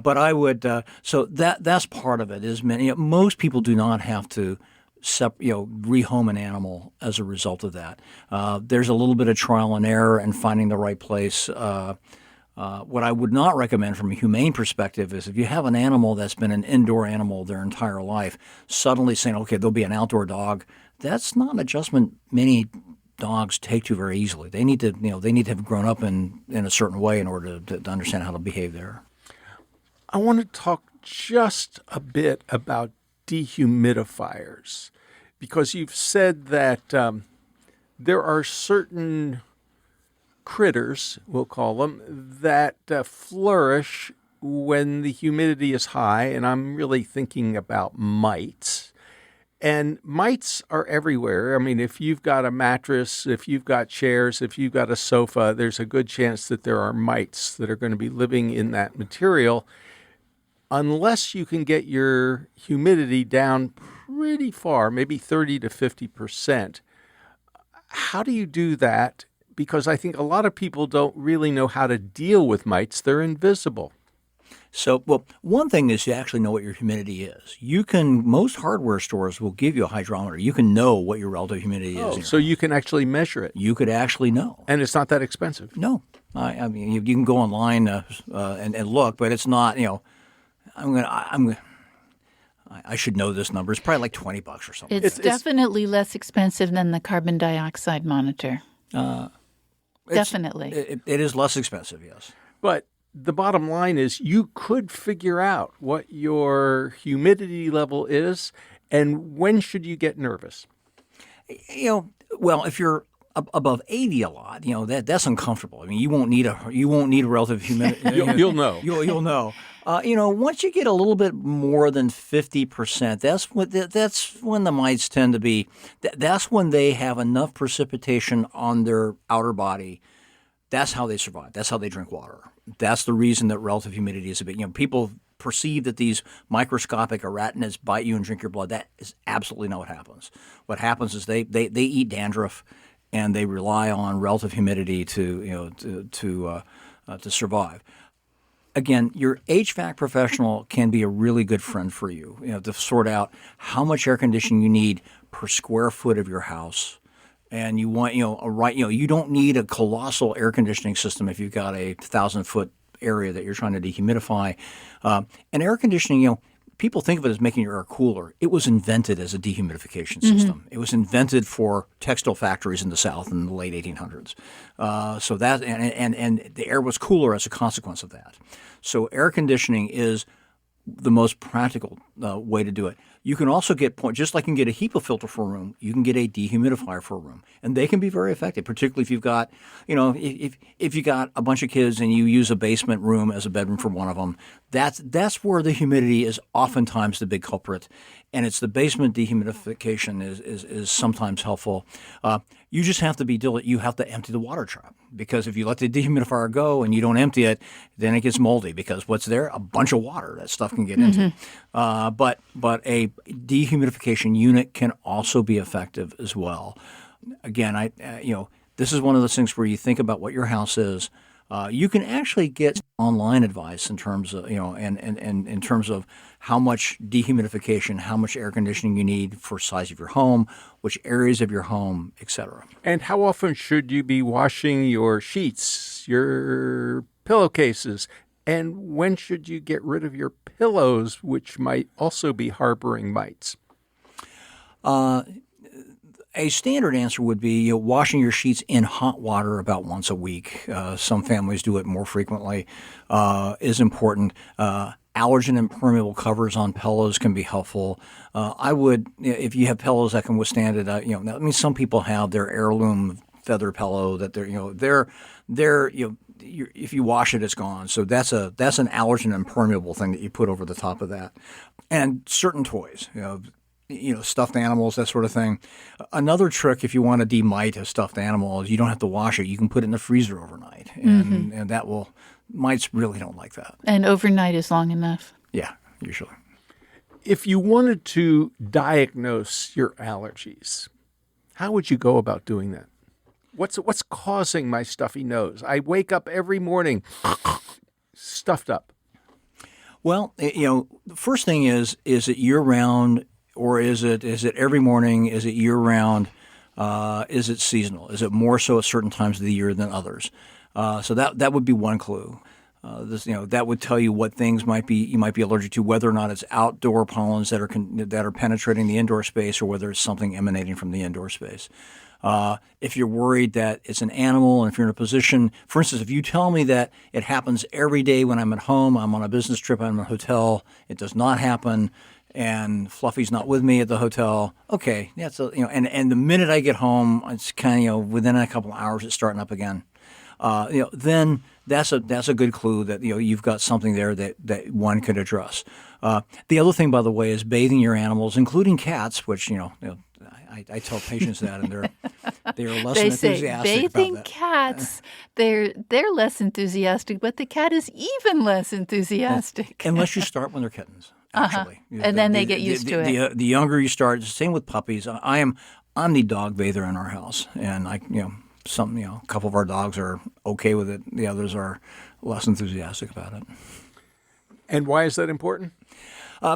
But I would. So that's part of it. Is most people do not have to rehome an animal as a result of that. There's a little bit of trial and error and finding the right place. What I would not recommend from a humane perspective is if you have an animal that's been an indoor animal their entire life, suddenly saying, okay, there'll be an outdoor dog, that's not an adjustment many dogs take to very easily. They need to have grown up in a certain way in order to understand how to behave there. I want to talk just a bit about dehumidifiers because you've said that there are certain critters, we'll call them, that flourish when the humidity is high, and I'm really thinking about mites. And mites are everywhere. I mean, if you've got a mattress, if you've got chairs, if you've got a sofa, there's a good chance that there are mites that are going to be living in that material. Unless you can get your humidity down pretty far, maybe 30 to 50%. How do you do that? Because I think a lot of people don't really know how to deal with mites. They're invisible. So, one thing is you actually know what your humidity is. Most hardware stores will give you a hydrometer. You can know what your relative humidity is. So you can actually measure it. You could actually know. And it's not that expensive. No. I mean, you can go online and look, but it's not, I should know this number. It's probably like $20 or something. It's definitely less expensive than the carbon dioxide monitor. Definitely. It is less expensive, yes. But the bottom line is you could figure out what your humidity level is and when should you get nervous? If you're above 80 a lot, that's uncomfortable. I mean, you won't need a relative humidity. You'll know. You'll know. Once you get a little bit more than 50%, that's when the mites tend to be. That's when they have enough precipitation on their outer body. That's how they survive. That's how they drink water. That's the reason that relative humidity is a bit. People perceive that these microscopic arachnids bite you and drink your blood. That is absolutely not what happens. What happens is they eat dandruff, and they rely on relative humidity to survive. Again, your HVAC professional can be a really good friend for you, to sort out how much air conditioning you need per square foot of your house. And you want, you don't need a colossal air conditioning system if you've got a 1,000-foot area that you're trying to dehumidify. And air conditioning, people think of it as making your air cooler. It was invented as a dehumidification system. It was invented for textile factories in the South in the late 1800s. So that and the air was cooler as a consequence of that. So air conditioning is the most practical way to do it. You can also get just like you can get a HEPA filter for a room, you can get a dehumidifier for a room, and they can be very effective. Particularly if you've got, if you got a bunch of kids and you use a basement room as a bedroom for one of them, that's where the humidity is oftentimes the big culprit, and it's the basement dehumidification is sometimes helpful. You just have to be diligent. You have to empty the water trap, because if you let the dehumidifier go and you don't empty it, then it gets moldy, because what's there? A bunch of water that stuff can get into. But a dehumidification unit can also be effective as well. Again, this is one of those things where you think about what your house is. You can actually get online advice in terms of, and in terms of how much dehumidification, how much air conditioning you need for size of your home, which areas of your home, etc. And how often should you be washing your sheets, your pillowcases, and when should you get rid of your pillows, which might also be harboring mites? A standard answer would be washing your sheets in hot water about once a week. Some families do it more frequently. Is important. Allergen impermeable covers on pillows can be helpful. I would, if you have pillows that can withstand it. Some people have their heirloom feather pillow that if you wash it, it's gone. So that's an allergen impermeable thing that you put over the top of that. And certain toys, stuffed animals, that sort of thing. Another trick, if you want to demite a stuffed animal, is you don't have to wash it. You can put it in the freezer overnight, and that will. Mites really don't like that. And overnight is long enough. Yeah, usually. If you wanted to diagnose your allergies, how would you go about doing that? What's causing my stuffy nose? I wake up every morning stuffed up. Well, the first thing is it year-round, or is it every morning? Is it year-round? Is it seasonal? Is it more so at certain times of the year than others? So that would be one clue. That would tell you what things you might be allergic to, whether or not it's outdoor pollens that are penetrating the indoor space, or whether it's something emanating from the indoor space. If you're worried that it's an animal, and if you're in a position, for instance, if you tell me that it happens every day when I'm at home, I'm on a business trip, I'm in a hotel, it does not happen, and Fluffy's not with me at the hotel, okay, that's and the minute I get home, it's kind of within a couple of hours it's starting up again. Then that's a good clue that you've got something there that one could address. The other thing, by the way, is bathing your animals, including cats, which I tell patients that, and they are less enthusiastic about that. They say bathing cats, they're less enthusiastic, but the cat is even less enthusiastic. Unless you start when they're kittens, actually, and then they get used to it. The younger you start, same with puppies. I'm the dog bather in our house, and a couple of our dogs are okay with it. The others are less enthusiastic about it. And why is that important?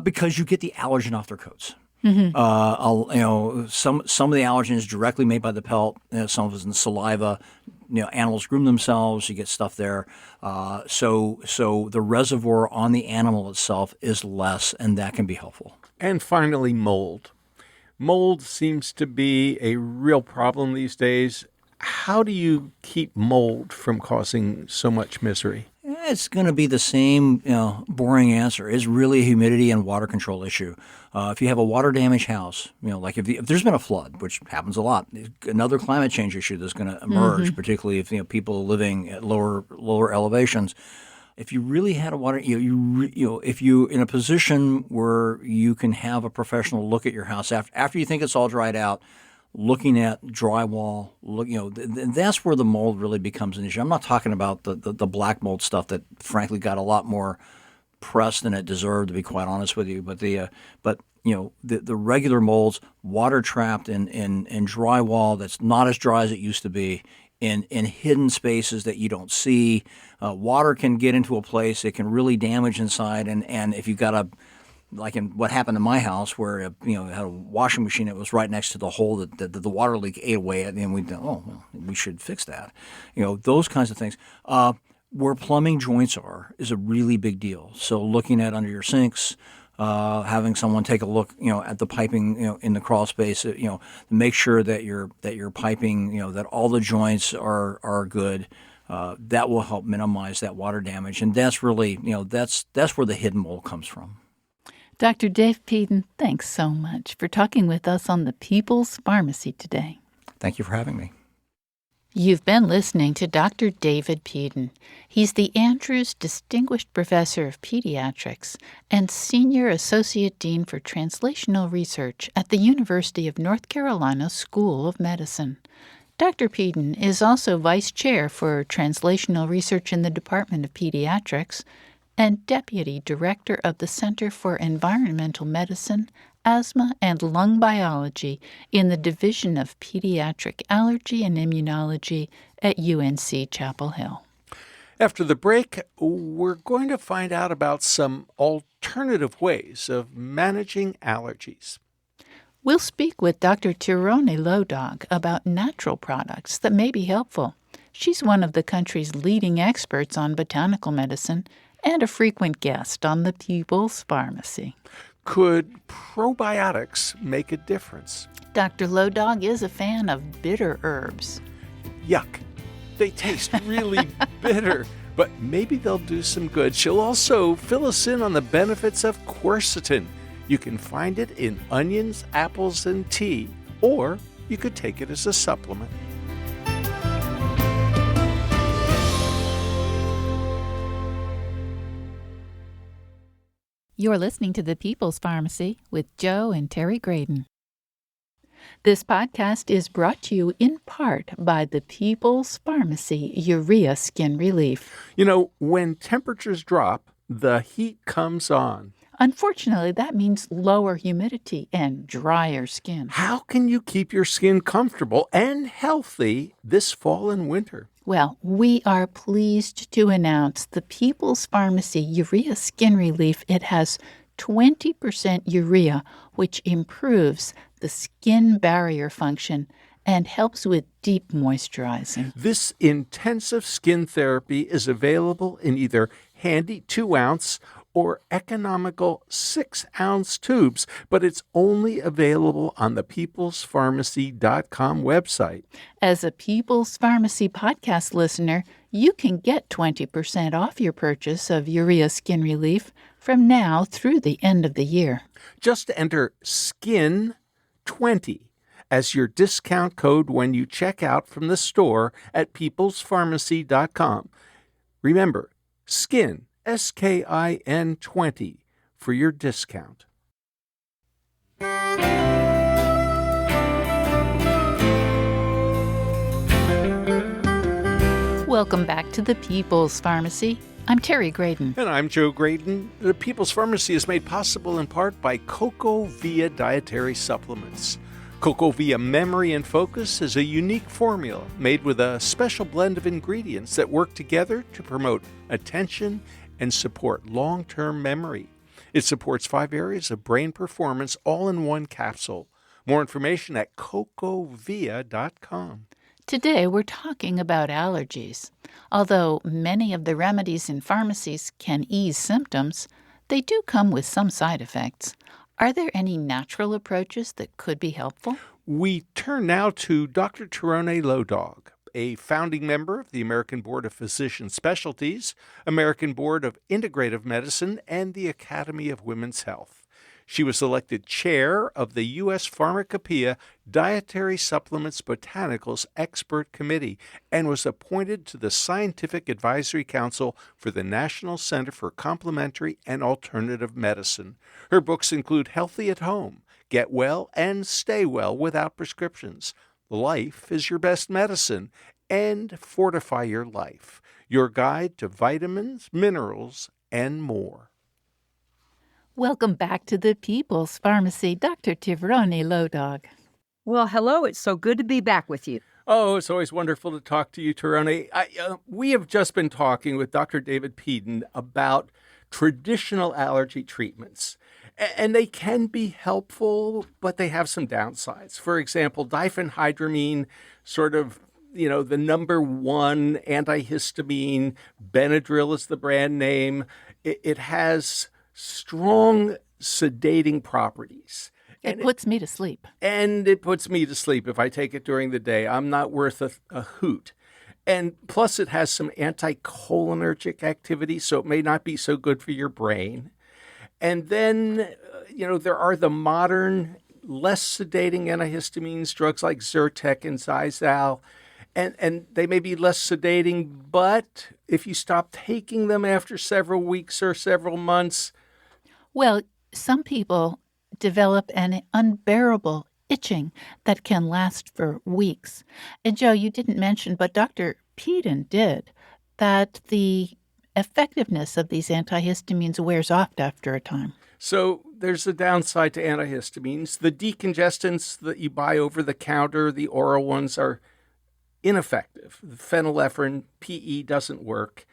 Because you get the allergen off their coats. Mm-hmm. Some of the allergens directly made by the pelt. Some of it's in the saliva. Animals groom themselves. You get stuff there. So the reservoir on the animal itself is less, and that can be helpful. And finally, mold. Mold seems to be a real problem these days. How do you keep mold from causing so much misery? It's going to be the same, boring answer. It's really a humidity and water control issue. If you have a water damaged house, like if there's been a flood, which happens a lot, another climate change issue that's going to emerge, particularly if people living at lower elevations. If you really had a water, if you're in a position where you can have a professional look at your house after you think it's all dried out, looking at drywall, that's where the mold really becomes an issue. I'm not talking about the black mold stuff that, frankly, got a lot more press than it deserved, to be quite honest with you. But the regular molds, water trapped in drywall that's not as dry as it used to be, in hidden spaces that you don't see. Water can get into a place; it can really damage inside. And if you've got like in what happened in my house, where it had a washing machine that was right next to the hole that the water leak ate away at, and we thought, we should fix that. Those kinds of things. Where plumbing joints is a really big deal. So looking at under your sinks, having someone take a look, at the piping, in the crawl space, make sure that your piping, that all the joints are good. That will help minimize that water damage, and that's really, that's where the hidden mold comes from. Dr. Dave Peden, thanks so much for talking with us on the People's Pharmacy today. Thank you for having me. You've been listening to Dr. David Peden. He's the Andrews Distinguished Professor of Pediatrics and Senior Associate Dean for Translational Research at the University of North Carolina School of Medicine. Dr. Peden is also Vice Chair for Translational Research in the Department of Pediatrics and Deputy Director of the Center for Environmental Medicine, Asthma and Lung Biology in the Division of Pediatric Allergy and Immunology at UNC Chapel Hill. After the break, we're going to find out about some alternative ways of managing allergies. We'll speak with Dr. Tirone Lodog about natural products that may be helpful. She's one of the country's leading experts on botanical medicine and a frequent guest on the People's Pharmacy. Could probiotics make a difference? Dr. Lodog is a fan of bitter herbs. Yuck. They taste really bitter, but maybe they'll do some good. She'll also fill us in on the benefits of quercetin. You can find it in onions, apples, and tea, or you could take it as a supplement. You're listening to The People's Pharmacy with Joe and Terry Graydon. This podcast is brought to you in part by The People's Pharmacy Urea Skin Relief. When temperatures drop, the heat comes on. Unfortunately, that means lower humidity and drier skin. How can you keep your skin comfortable and healthy this fall and winter? Well, we are pleased to announce the People's Pharmacy Urea Skin Relief. It has 20% urea, which improves the skin barrier function and helps with deep moisturizing. This intensive skin therapy is available in either handy 2-ounce or economical 6-ounce tubes, but it's only available on the peoplespharmacy.com website. As a People's Pharmacy podcast listener, you can get 20% off your purchase of Urea Skin Relief from now through the end of the year. Just enter SKIN20 as your discount code when you check out from the store at peoplespharmacy.com. Remember, SKIN, SKIN 20 for your discount. Welcome back to the People's Pharmacy. I'm Terry Graydon. And I'm Joe Graydon. The People's Pharmacy is made possible in part by CocoVia Dietary Supplements. CocoVia Memory and Focus is a unique formula made with a special blend of ingredients that work together to promote attention and support long-term memory. It supports 5 areas of brain performance all in one capsule. More information at cocovia.com. Today we're talking about allergies. Although many of the remedies in pharmacies can ease symptoms, they do come with some side effects. Are there any natural approaches that could be helpful? We turn now to Dr. Tirone Lodog, a founding member of the American Board of Physician Specialties, American Board of Integrative Medicine, and the Academy of Women's Health. She was elected chair of the U.S. Pharmacopoeia Dietary Supplements Botanicals Expert Committee and was appointed to the Scientific Advisory Council for the National Center for Complementary and Alternative Medicine. Her books include Healthy at Home, Get Well and Stay Well Without Prescriptions, Life is Your Best Medicine, and Fortify Your Life, your guide to vitamins, minerals, and more. Welcome back to the People's Pharmacy, Dr. Tivroni Lodog. Well, hello. It's so good to be back with you. Oh, it's always wonderful to talk to you, Tarone. We have just been talking with Dr. David Peden about traditional allergy treatments. And they can be helpful, but they have some downsides. For example, diphenhydramine, sort of, the number one antihistamine, Benadryl is the brand name. It has strong sedating properties. It puts me to sleep. And it puts me to sleep if I take it during the day. I'm not worth a hoot. And plus, it has some anticholinergic activity, so it may not be so good for your brain. And then, there are the modern, less sedating antihistamines, drugs like Zyrtec and Zylsal, and they may be less sedating, but if you stop taking them after several weeks or several months. Well, some people develop an unbearable itching that can last for weeks. And Joe, you didn't mention, but Dr. Peden did, that the effectiveness of these antihistamines wears off after a time. So there's a downside to antihistamines. The decongestants that you buy over the counter, the oral ones, are ineffective. Phenylephrine, PE doesn't work.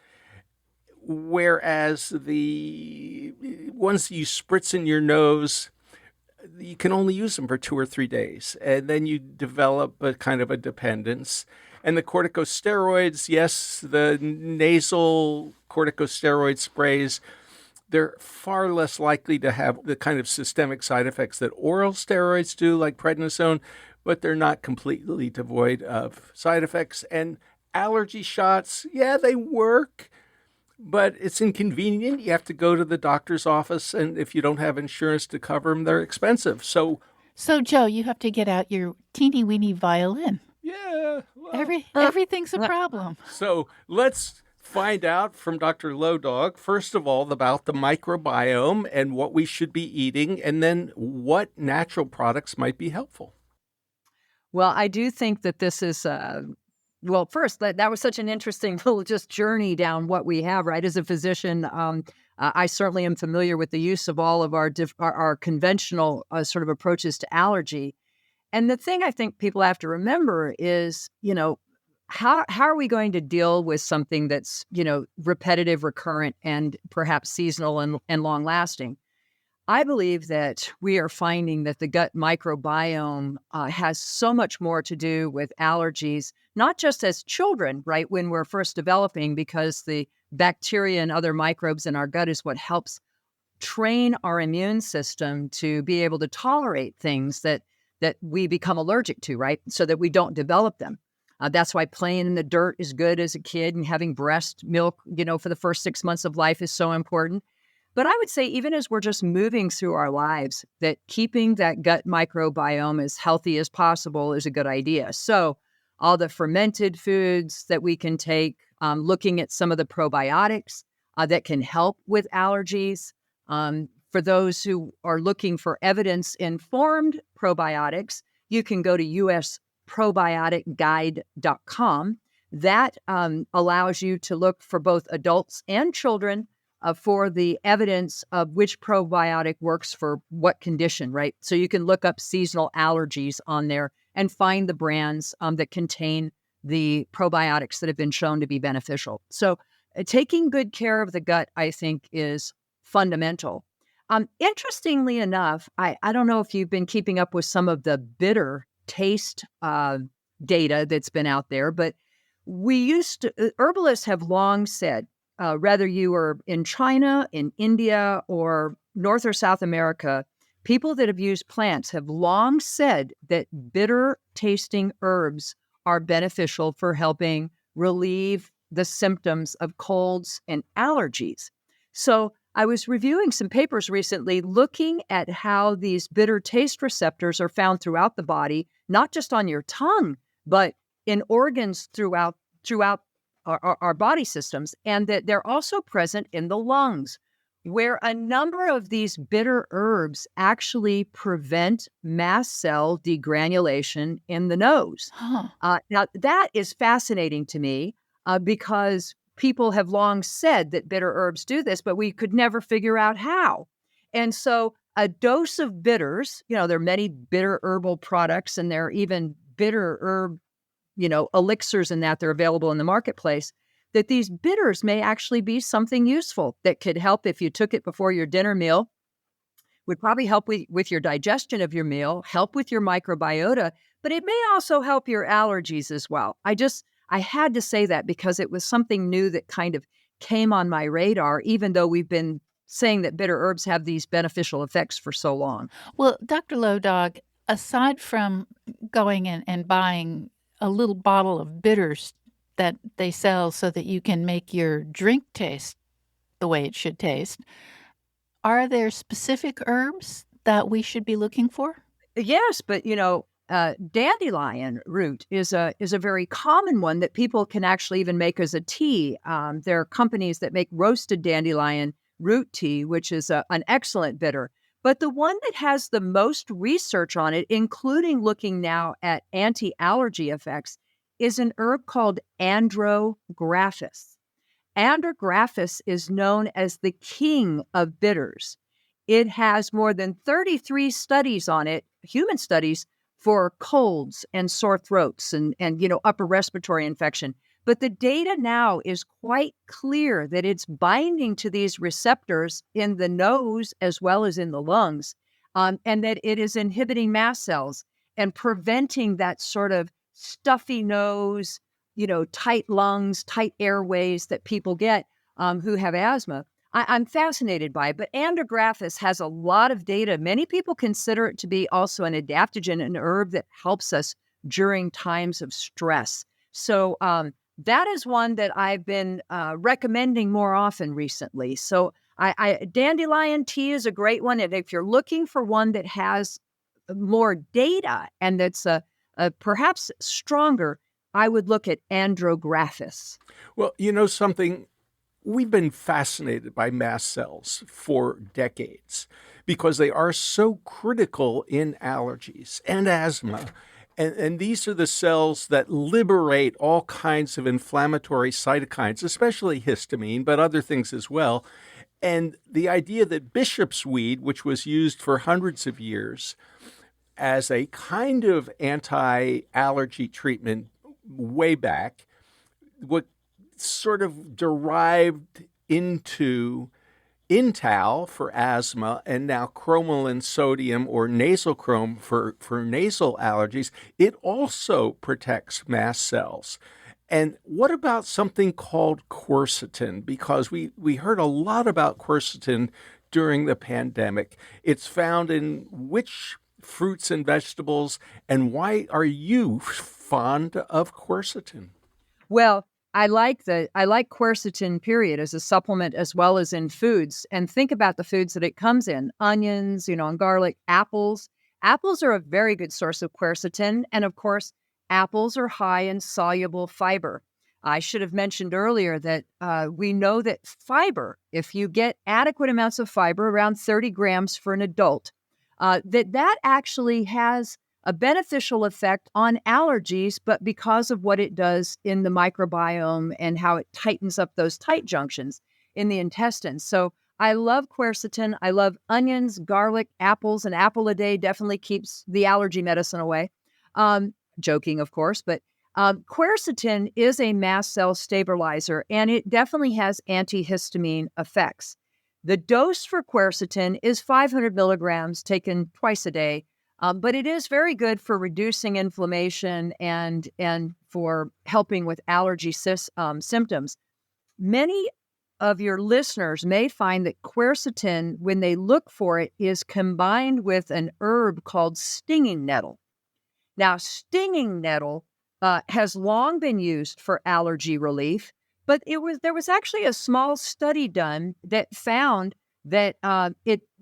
Whereas the ones you spritz in your nose, you can only use them for 2 or 3 days. And then you develop a kind of a dependence. And the corticosteroids, yes, the nasal corticosteroid sprays, they're far less likely to have the kind of systemic side effects that oral steroids do, like prednisone, but they're not completely devoid of side effects. And allergy shots, yeah, they work, but it's inconvenient. You have to go to the doctor's office, and if you don't have insurance to cover them, they're expensive. So Joe, you have to get out your teeny-weeny violin. Yeah. Well, Everything's a problem. So let's find out from Dr. Lodog, first of all, about the microbiome and what we should be eating, and then what natural products might be helpful. Well, I do think that this is, first, that was such an interesting little just journey down what we have, right? As a physician, I certainly am familiar with the use of all of our conventional sort of approaches to allergy. And the thing I think people have to remember is, how are we going to deal with something that's, repetitive, recurrent, and perhaps seasonal and long lasting? I believe that we are finding that the gut microbiome has so much more to do with allergies, not just as children, right, when we're first developing, because the bacteria and other microbes in our gut is what helps train our immune system to be able to tolerate things that we become allergic to, right, so that we don't develop them. That's why playing in the dirt is good as a kid, and having breast milk, for the first 6 months of life is so important. But I would say even as we're just moving through our lives, that keeping that gut microbiome as healthy as possible is a good idea. So all the fermented foods that we can take, looking at some of the probiotics that can help with allergies. For those who are looking for evidence-informed probiotics, you can go to usprobioticguide.com. That allows you to look for both adults and children for the evidence of which probiotic works for what condition, right? So you can look up seasonal allergies on there and find the brands that contain the probiotics that have been shown to be beneficial. So taking good care of the gut, I think, is fundamental. Interestingly enough, I don't know if you've been keeping up with some of the bitter taste data that's been out there, but herbalists have long said, whether you are in China, in India, or North or South America, people that have used plants have long said that bitter tasting herbs are beneficial for helping relieve the symptoms of colds and allergies. So I was reviewing some papers recently looking at how these bitter taste receptors are found throughout the body, not just on your tongue, but in organs throughout our body systems, and that they're also present in the lungs, where a number of these bitter herbs actually prevent mast cell degranulation in the nose. Now, that is fascinating to me because people have long said that bitter herbs do this, but we could never figure out how. And so a dose of bitters, there are many bitter herbal products, and there are even bitter herb, elixirs and that they're available in the marketplace, that these bitters may actually be something useful that could help if you took it before your dinner meal, would probably help with your digestion of your meal, help with your microbiota, but it may also help your allergies as well. I had to say that because it was something new that kind of came on my radar, even though we've been saying that bitter herbs have these beneficial effects for so long. Well, Dr. Lowdog, aside from going and buying a little bottle of bitters that they sell so that you can make your drink taste the way it should taste, are there specific herbs that we should be looking for? Yes, but dandelion root is a very common one that people can actually even make as a tea. There are companies that make roasted dandelion root tea, which is an excellent bitter. But the one that has the most research on it, including looking now at anti-allergy effects, is an herb called andrographis. Andrographis is known as the king of bitters. It has more than 33 studies on it, human studies, for colds and sore throats and upper respiratory infection. But the data now is quite clear that it's binding to these receptors in the nose as well as in the lungs, and that it is inhibiting mast cells and preventing that sort of stuffy nose, tight lungs, tight airways that people get who have asthma. I'm fascinated by it, but andrographis has a lot of data. Many people consider it to be also an adaptogen, an herb that helps us during times of stress. So that is one that I've been recommending more often recently. So dandelion tea is a great one. And if you're looking for one that has more data and that's perhaps stronger, I would look at andrographis. Well, something, we've been fascinated by mast cells for decades because they are so critical in allergies and asthma. And these are the cells that liberate all kinds of inflammatory cytokines, especially histamine, but other things as well. And the idea that bishop's weed, which was used for hundreds of years as a kind of anti-allergy treatment way back, what sort of derived into Intal for asthma and now chromolan sodium or nasal chrome for nasal allergies, it also protects mast cells. And what about something called quercetin? Because we heard a lot about quercetin during the pandemic. It's found in which fruits and vegetables, and why are you fond of quercetin? Well, I like quercetin, period, as a supplement as well as in foods. And think about the foods that it comes in: onions, and garlic, apples. Apples are a very good source of quercetin. And of course, apples are high in soluble fiber. I should have mentioned earlier that we know that fiber, if you get adequate amounts of fiber, around 30 grams for an adult, that actually has a beneficial effect on allergies, but because of what it does in the microbiome and how it tightens up those tight junctions in the intestines. So I love quercetin. I love onions, garlic, apples. An apple a day definitely keeps the allergy medicine away. Joking, of course, but quercetin is a mast cell stabilizer, and it definitely has antihistamine effects. The dose for quercetin is 500 milligrams taken twice a day. But it is very good for reducing inflammation and for helping with allergy symptoms. Many of your listeners may find that quercetin, when they look for it, is combined with an herb called stinging nettle. Now, stinging nettle has long been used for allergy relief, but there was actually a small study done that found that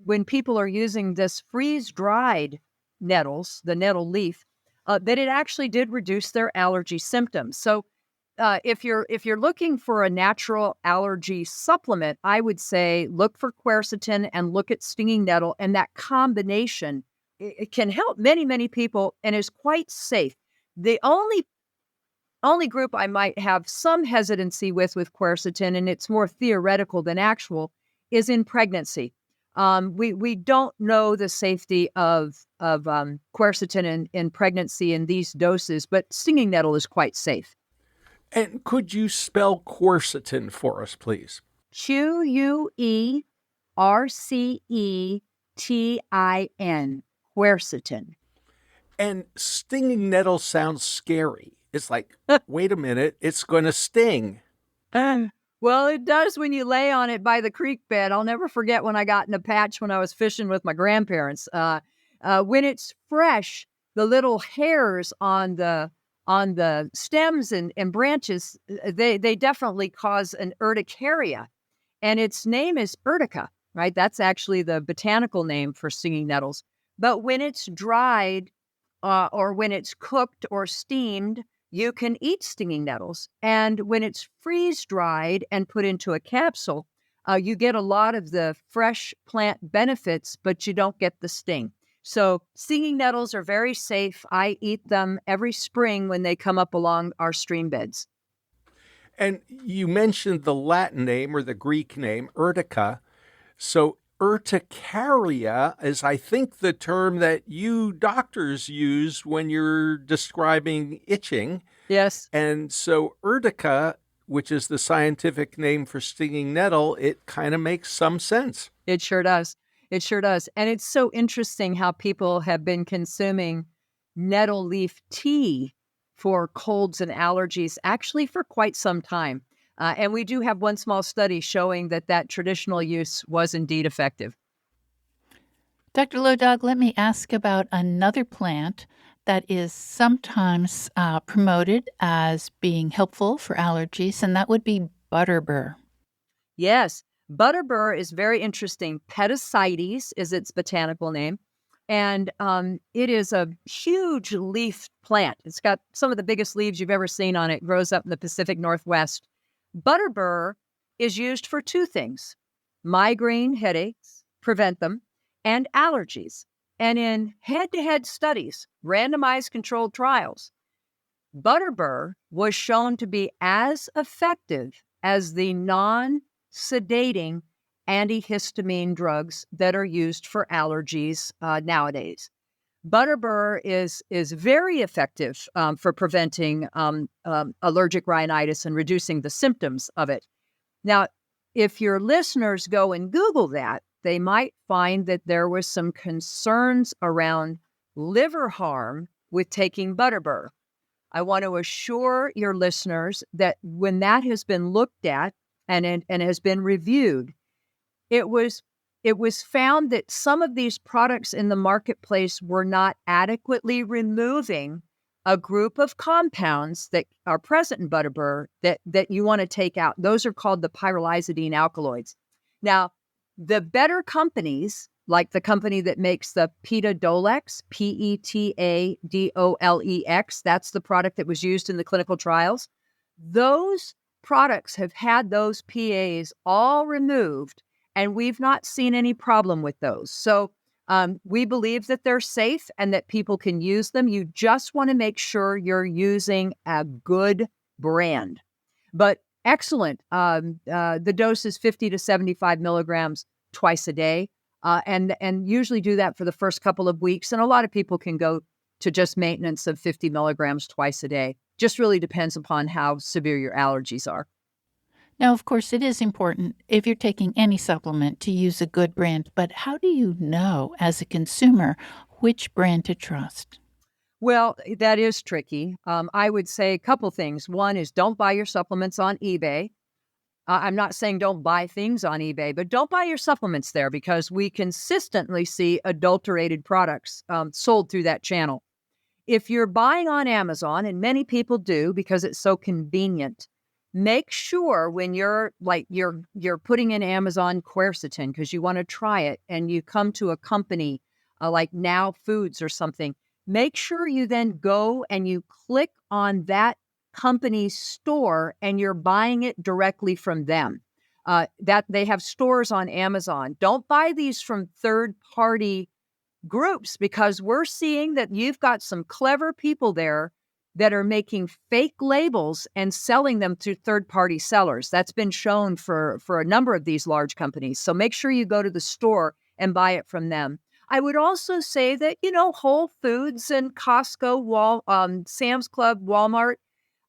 when people are using this freeze-dried nettles, the nettle leaf, that it actually did reduce their allergy symptoms. So if you're looking for a natural allergy supplement, I would say look for quercetin and look at stinging nettle, and that combination it can help many, many people and is quite safe. The only group I might have some hesitancy with quercetin, and it's more theoretical than actual, is in pregnancy. We don't know the safety of quercetin in pregnancy in these doses, but stinging nettle is quite safe. And could you spell quercetin for us, please? Quercetin, quercetin. And stinging nettle sounds scary. It's like, wait a minute, it's going to sting. Well, it does when you lay on it by the creek bed. I'll never forget when I got in a patch when I was fishing with my grandparents. When it's fresh, the little hairs on the stems and branches, they definitely cause an urticaria, and its name is urtica, right? That's actually the botanical name for stinging nettles. But when it's dried, or when it's cooked or steamed, you can eat stinging nettles. And when it's freeze-dried and put into a capsule, you get a lot of the fresh plant benefits, but you don't get the sting. So stinging nettles are very safe. I eat them every spring when they come up along our stream beds. And you mentioned the Latin name or the Greek name, urtica. So urticaria is, I think, the term that you doctors use when you're describing itching. Yes. And so urtica, which is the scientific name for stinging nettle, it kind of makes some sense. It sure does. It sure does. And it's so interesting how people have been consuming nettle leaf tea for colds and allergies actually for quite some time. And we do have one small study showing that traditional use was indeed effective. Dr. Lodog, let me ask about another plant that is sometimes promoted as being helpful for allergies, and that would be butterbur. Yes, butterbur is very interesting. Petasites is its botanical name, and it is a huge leaf plant. It's got some of the biggest leaves you've ever seen on it. It grows up in the Pacific Northwest. Butterbur is used for two things: migraine headaches, prevent them, and allergies. And in head-to-head studies, randomized controlled trials, butterbur was shown to be as effective as the non-sedating antihistamine drugs that are used for allergies nowadays. Butterbur is very effective for preventing allergic rhinitis and reducing the symptoms of it. Now, if your listeners go and Google that, they might find that there was some concerns around liver harm with taking butterbur. I want to assure your listeners that when that has been looked at and has been reviewed, it was found that some of these products in the marketplace were not adequately removing a group of compounds that are present in butterbur that you want to take out. Those are called the pyrrolizidine alkaloids. Now, the better companies, like the company that makes the Petadolex, Petadolex, that's the product that was used in the clinical trials. Those products have had those PAs all removed, and we've not seen any problem with those. So we believe that they're safe and that people can use them. You just want to make sure you're using a good brand. But excellent. The dose is 50 to 75 milligrams twice a day, and usually do that for the first couple of weeks. And a lot of people can go to just maintenance of 50 milligrams twice a day. Just really depends upon how severe your allergies are. Now, of course, it is important if you're taking any supplement to use a good brand, but how do you know as a consumer which brand to trust? Well, that is tricky. I would say a couple things. One is don't buy your supplements on eBay. I'm not saying don't buy things on eBay, but don't buy your supplements there because we consistently see adulterated products sold through that channel. If you're buying on Amazon, and many people do because it's so convenient, make sure when you're putting in Amazon quercetin because you want to try it and you come to a company like Now Foods or something, make sure you then go and you click on that company's store and you're buying it directly from them. That they have stores on Amazon. Don't buy these from third-party groups because we're seeing that you've got some clever people there that are making fake labels and selling them to third-party sellers. That's been shown for a number of these large companies. So make sure you go to the store and buy it from them. I would also say that, Whole Foods and Costco, Sam's Club, Walmart,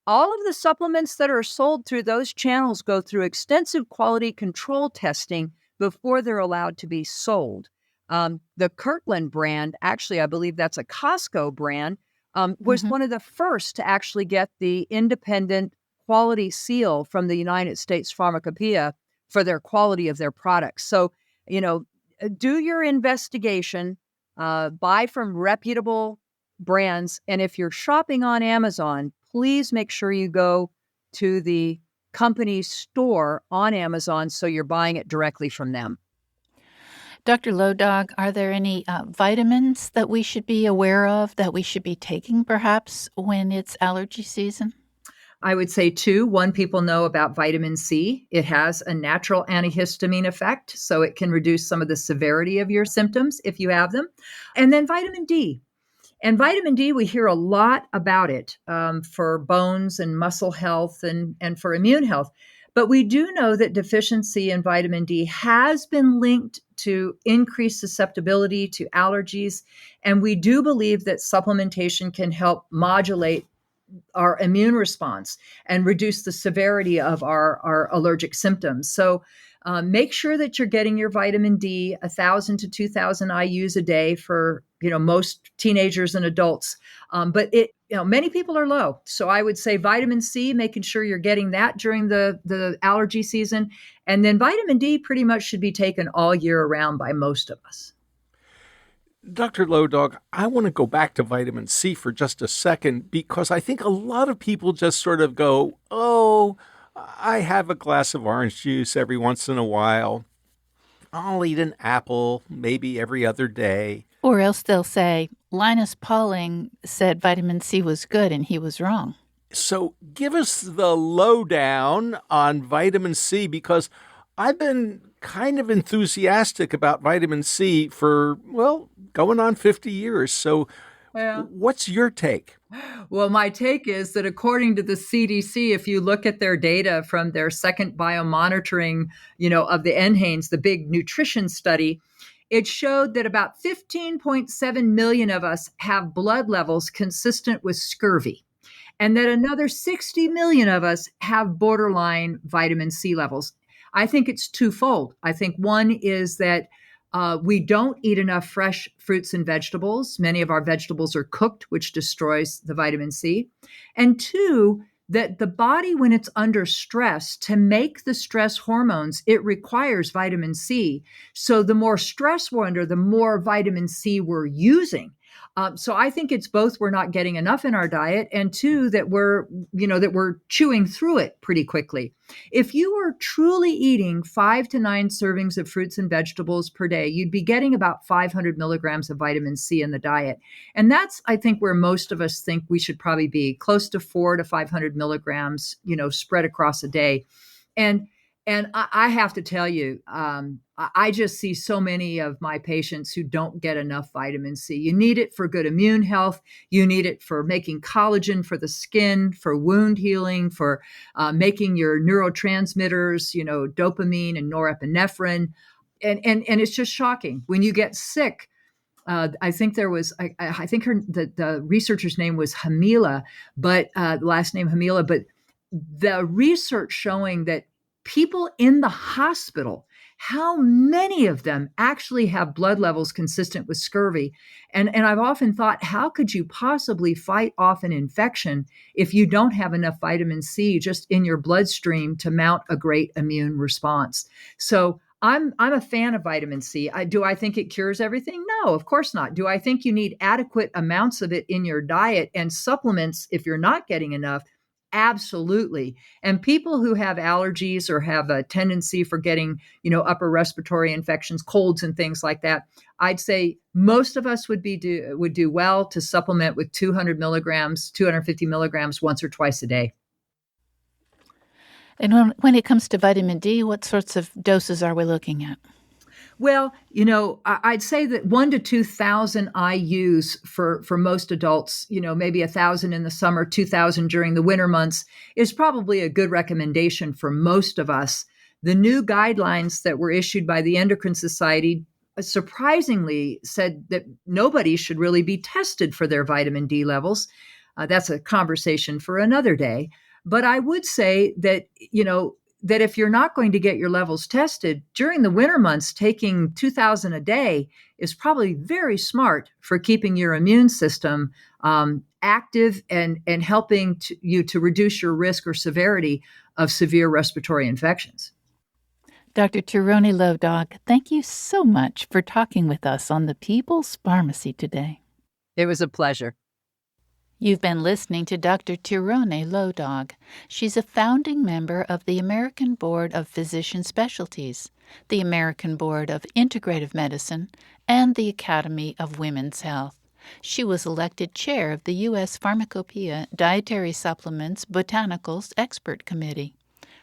all of the supplements that are sold through those channels go through extensive quality control testing before they're allowed to be sold. The Kirkland brand, actually, I believe that's a Costco brand, was one of the first to actually get the independent quality seal from the United States Pharmacopoeia for their quality of their products. So, do your investigation, buy from reputable brands. And if you're shopping on Amazon, please make sure you go to the company's store on Amazon so you're buying it directly from them. Dr. Lodog, are there any vitamins that we should be aware of, that we should be taking perhaps when it's allergy season? I would say two. One, people know about vitamin C. It has a natural antihistamine effect, so it can reduce some of the severity of your symptoms if you have them. And then vitamin D. And vitamin D, we hear a lot about it for bones and muscle health and for immune health. But we do know that deficiency in vitamin D has been linked to increased susceptibility to allergies. And we do believe that supplementation can help modulate our immune response and reduce the severity of our allergic symptoms. So make sure that you're getting your vitamin D, 1,000 to 2,000 IUs a day for most teenagers and adults. But many people are low. So I would say vitamin C, making sure you're getting that during the allergy season. And then vitamin D pretty much should be taken all year around by most of us. Dr. Lodog, I want to go back to vitamin C for just a second because I think a lot of people just sort of go, oh, I have a glass of orange juice every once in a while. I'll eat an apple maybe every other day. Or else they'll say, Linus Pauling said vitamin C was good and he was wrong. So give us the lowdown on vitamin C because I've been kind of enthusiastic about vitamin C for, going on 50 years. So what's your take? Well, my take is that according to the CDC, if you look at their data from their second biomonitoring, of the NHANES, the big nutrition study, it showed that about 15.7 million of us have blood levels consistent with scurvy, and that another 60 million of us have borderline vitamin C levels. I think it's twofold. I think one is that we don't eat enough fresh fruits and vegetables. Many of our vegetables are cooked, which destroys the vitamin C. And two, that the body, when it's under stress, to make the stress hormones, it requires vitamin C. So the more stress we're under, the more vitamin C we're using. So I think it's both we're not getting enough in our diet, and two, that we're chewing through it pretty quickly. If you were truly eating 5 to 9 servings of fruits and vegetables per day, you'd be getting about 500 milligrams of vitamin C in the diet. And that's, I think, where most of us think we should probably be, close to 400 to 500 milligrams, spread across a day. And I have to tell you, I just see so many of my patients who don't get enough vitamin C. You need it for good immune health. You need it for making collagen for the skin, for wound healing, for making your neurotransmitters, dopamine and norepinephrine. And it's just shocking. When you get sick, I think there was, I think the researcher's name was Hamila, but last name Hamila, but the research showing that people in the hospital, how many of them actually have blood levels consistent with scurvy? And I've often thought, how could you possibly fight off an infection if you don't have enough vitamin C just in your bloodstream to mount a great immune response? So I'm a fan of vitamin C. Do I think it cures everything? No, of course not. Do I think you need adequate amounts of it in your diet and supplements if you're not getting enough? Absolutely. And people who have allergies or have a tendency for getting, upper respiratory infections, colds and things like that, I'd say most of us would do well to supplement with 200 milligrams, 250 milligrams once or twice a day. And when it comes to vitamin D, what sorts of doses are we looking at? Well, I'd say that 1,000 to 2,000 IUs for most adults, maybe 1,000 in the summer, 2,000 during the winter months is probably a good recommendation for most of us. The new guidelines that were issued by the Endocrine Society surprisingly said that nobody should really be tested for their vitamin D levels. That's a conversation for another day. But I would say that, that if you're not going to get your levels tested during the winter months, taking 2,000 a day is probably very smart for keeping your immune system active and helping you to reduce your risk or severity of severe respiratory infections. Dr. Tirone Lodog, thank you so much for talking with us on the People's Pharmacy today. It was a pleasure. You've been listening to Dr. Tirone Lodog. She's a founding member of the American Board of Physician Specialties, the American Board of Integrative Medicine, and the Academy of Women's Health. She was elected chair of the U.S. Pharmacopoeia Dietary Supplements Botanicals Expert Committee.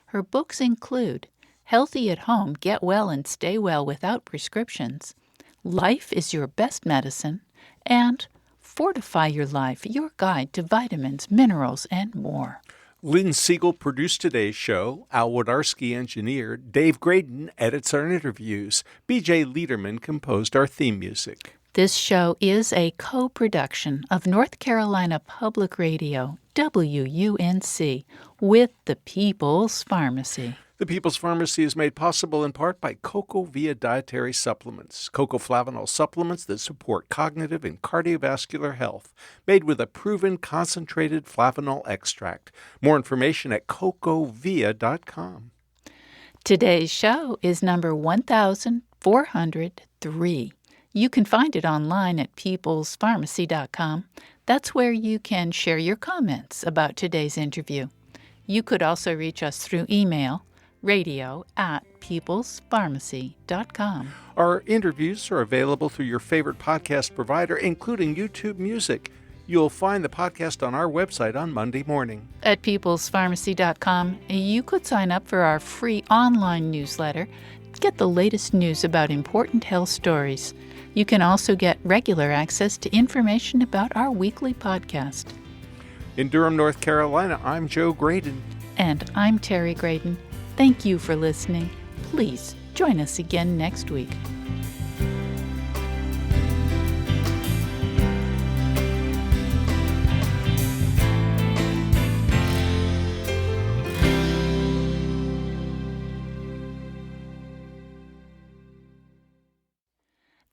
Her books include Healthy at Home, Get Well and Stay Well Without Prescriptions, Life is Your Best Medicine, and Fortify Your Life, Your Guide to Vitamins, Minerals, and more. Lynn Siegel produced today's show. Al Wodarski engineered. Dave Graydon edits our interviews. B.J. Liederman composed our theme music. This show is a co-production of North Carolina Public Radio, WUNC, with the People's Pharmacy. The People's Pharmacy is made possible in part by Cocoa Via Dietary Supplements, cocoflavanol supplements that support cognitive and cardiovascular health, made with a proven concentrated flavanol extract. More information at cocovia.com. Today's show is number 1403. You can find it online at peoplespharmacy.com. That's where you can share your comments about today's interview. You could also reach us through email, radio@peoplespharmacy.com. Our interviews are available through your favorite podcast provider, including YouTube Music. You'll find the podcast on our website on Monday morning. At peoplespharmacy.com, you could sign up for our free online newsletter, get the latest news about important health stories. You can also get regular access to information about our weekly podcast. In Durham, North Carolina, I'm Joe Graydon. And I'm Terry Graydon. Thank you for listening. Please join us again next week.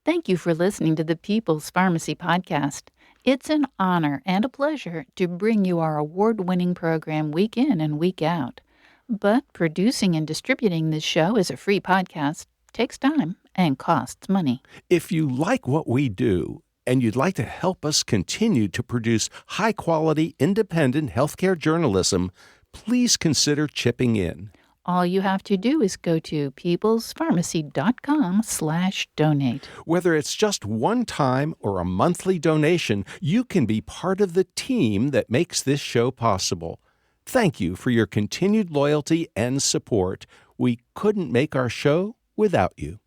Thank you for listening to the People's Pharmacy Podcast. It's an honor and a pleasure to bring you our award-winning program week in and week out. But producing and distributing this show as a free podcast takes time and costs money. If you like what we do and you'd like to help us continue to produce high-quality, independent healthcare journalism, please consider chipping in. All you have to do is go to peoplespharmacy.com/donate. Whether it's just one time or a monthly donation, you can be part of the team that makes this show possible. Thank you for your continued loyalty and support. We couldn't make our show without you.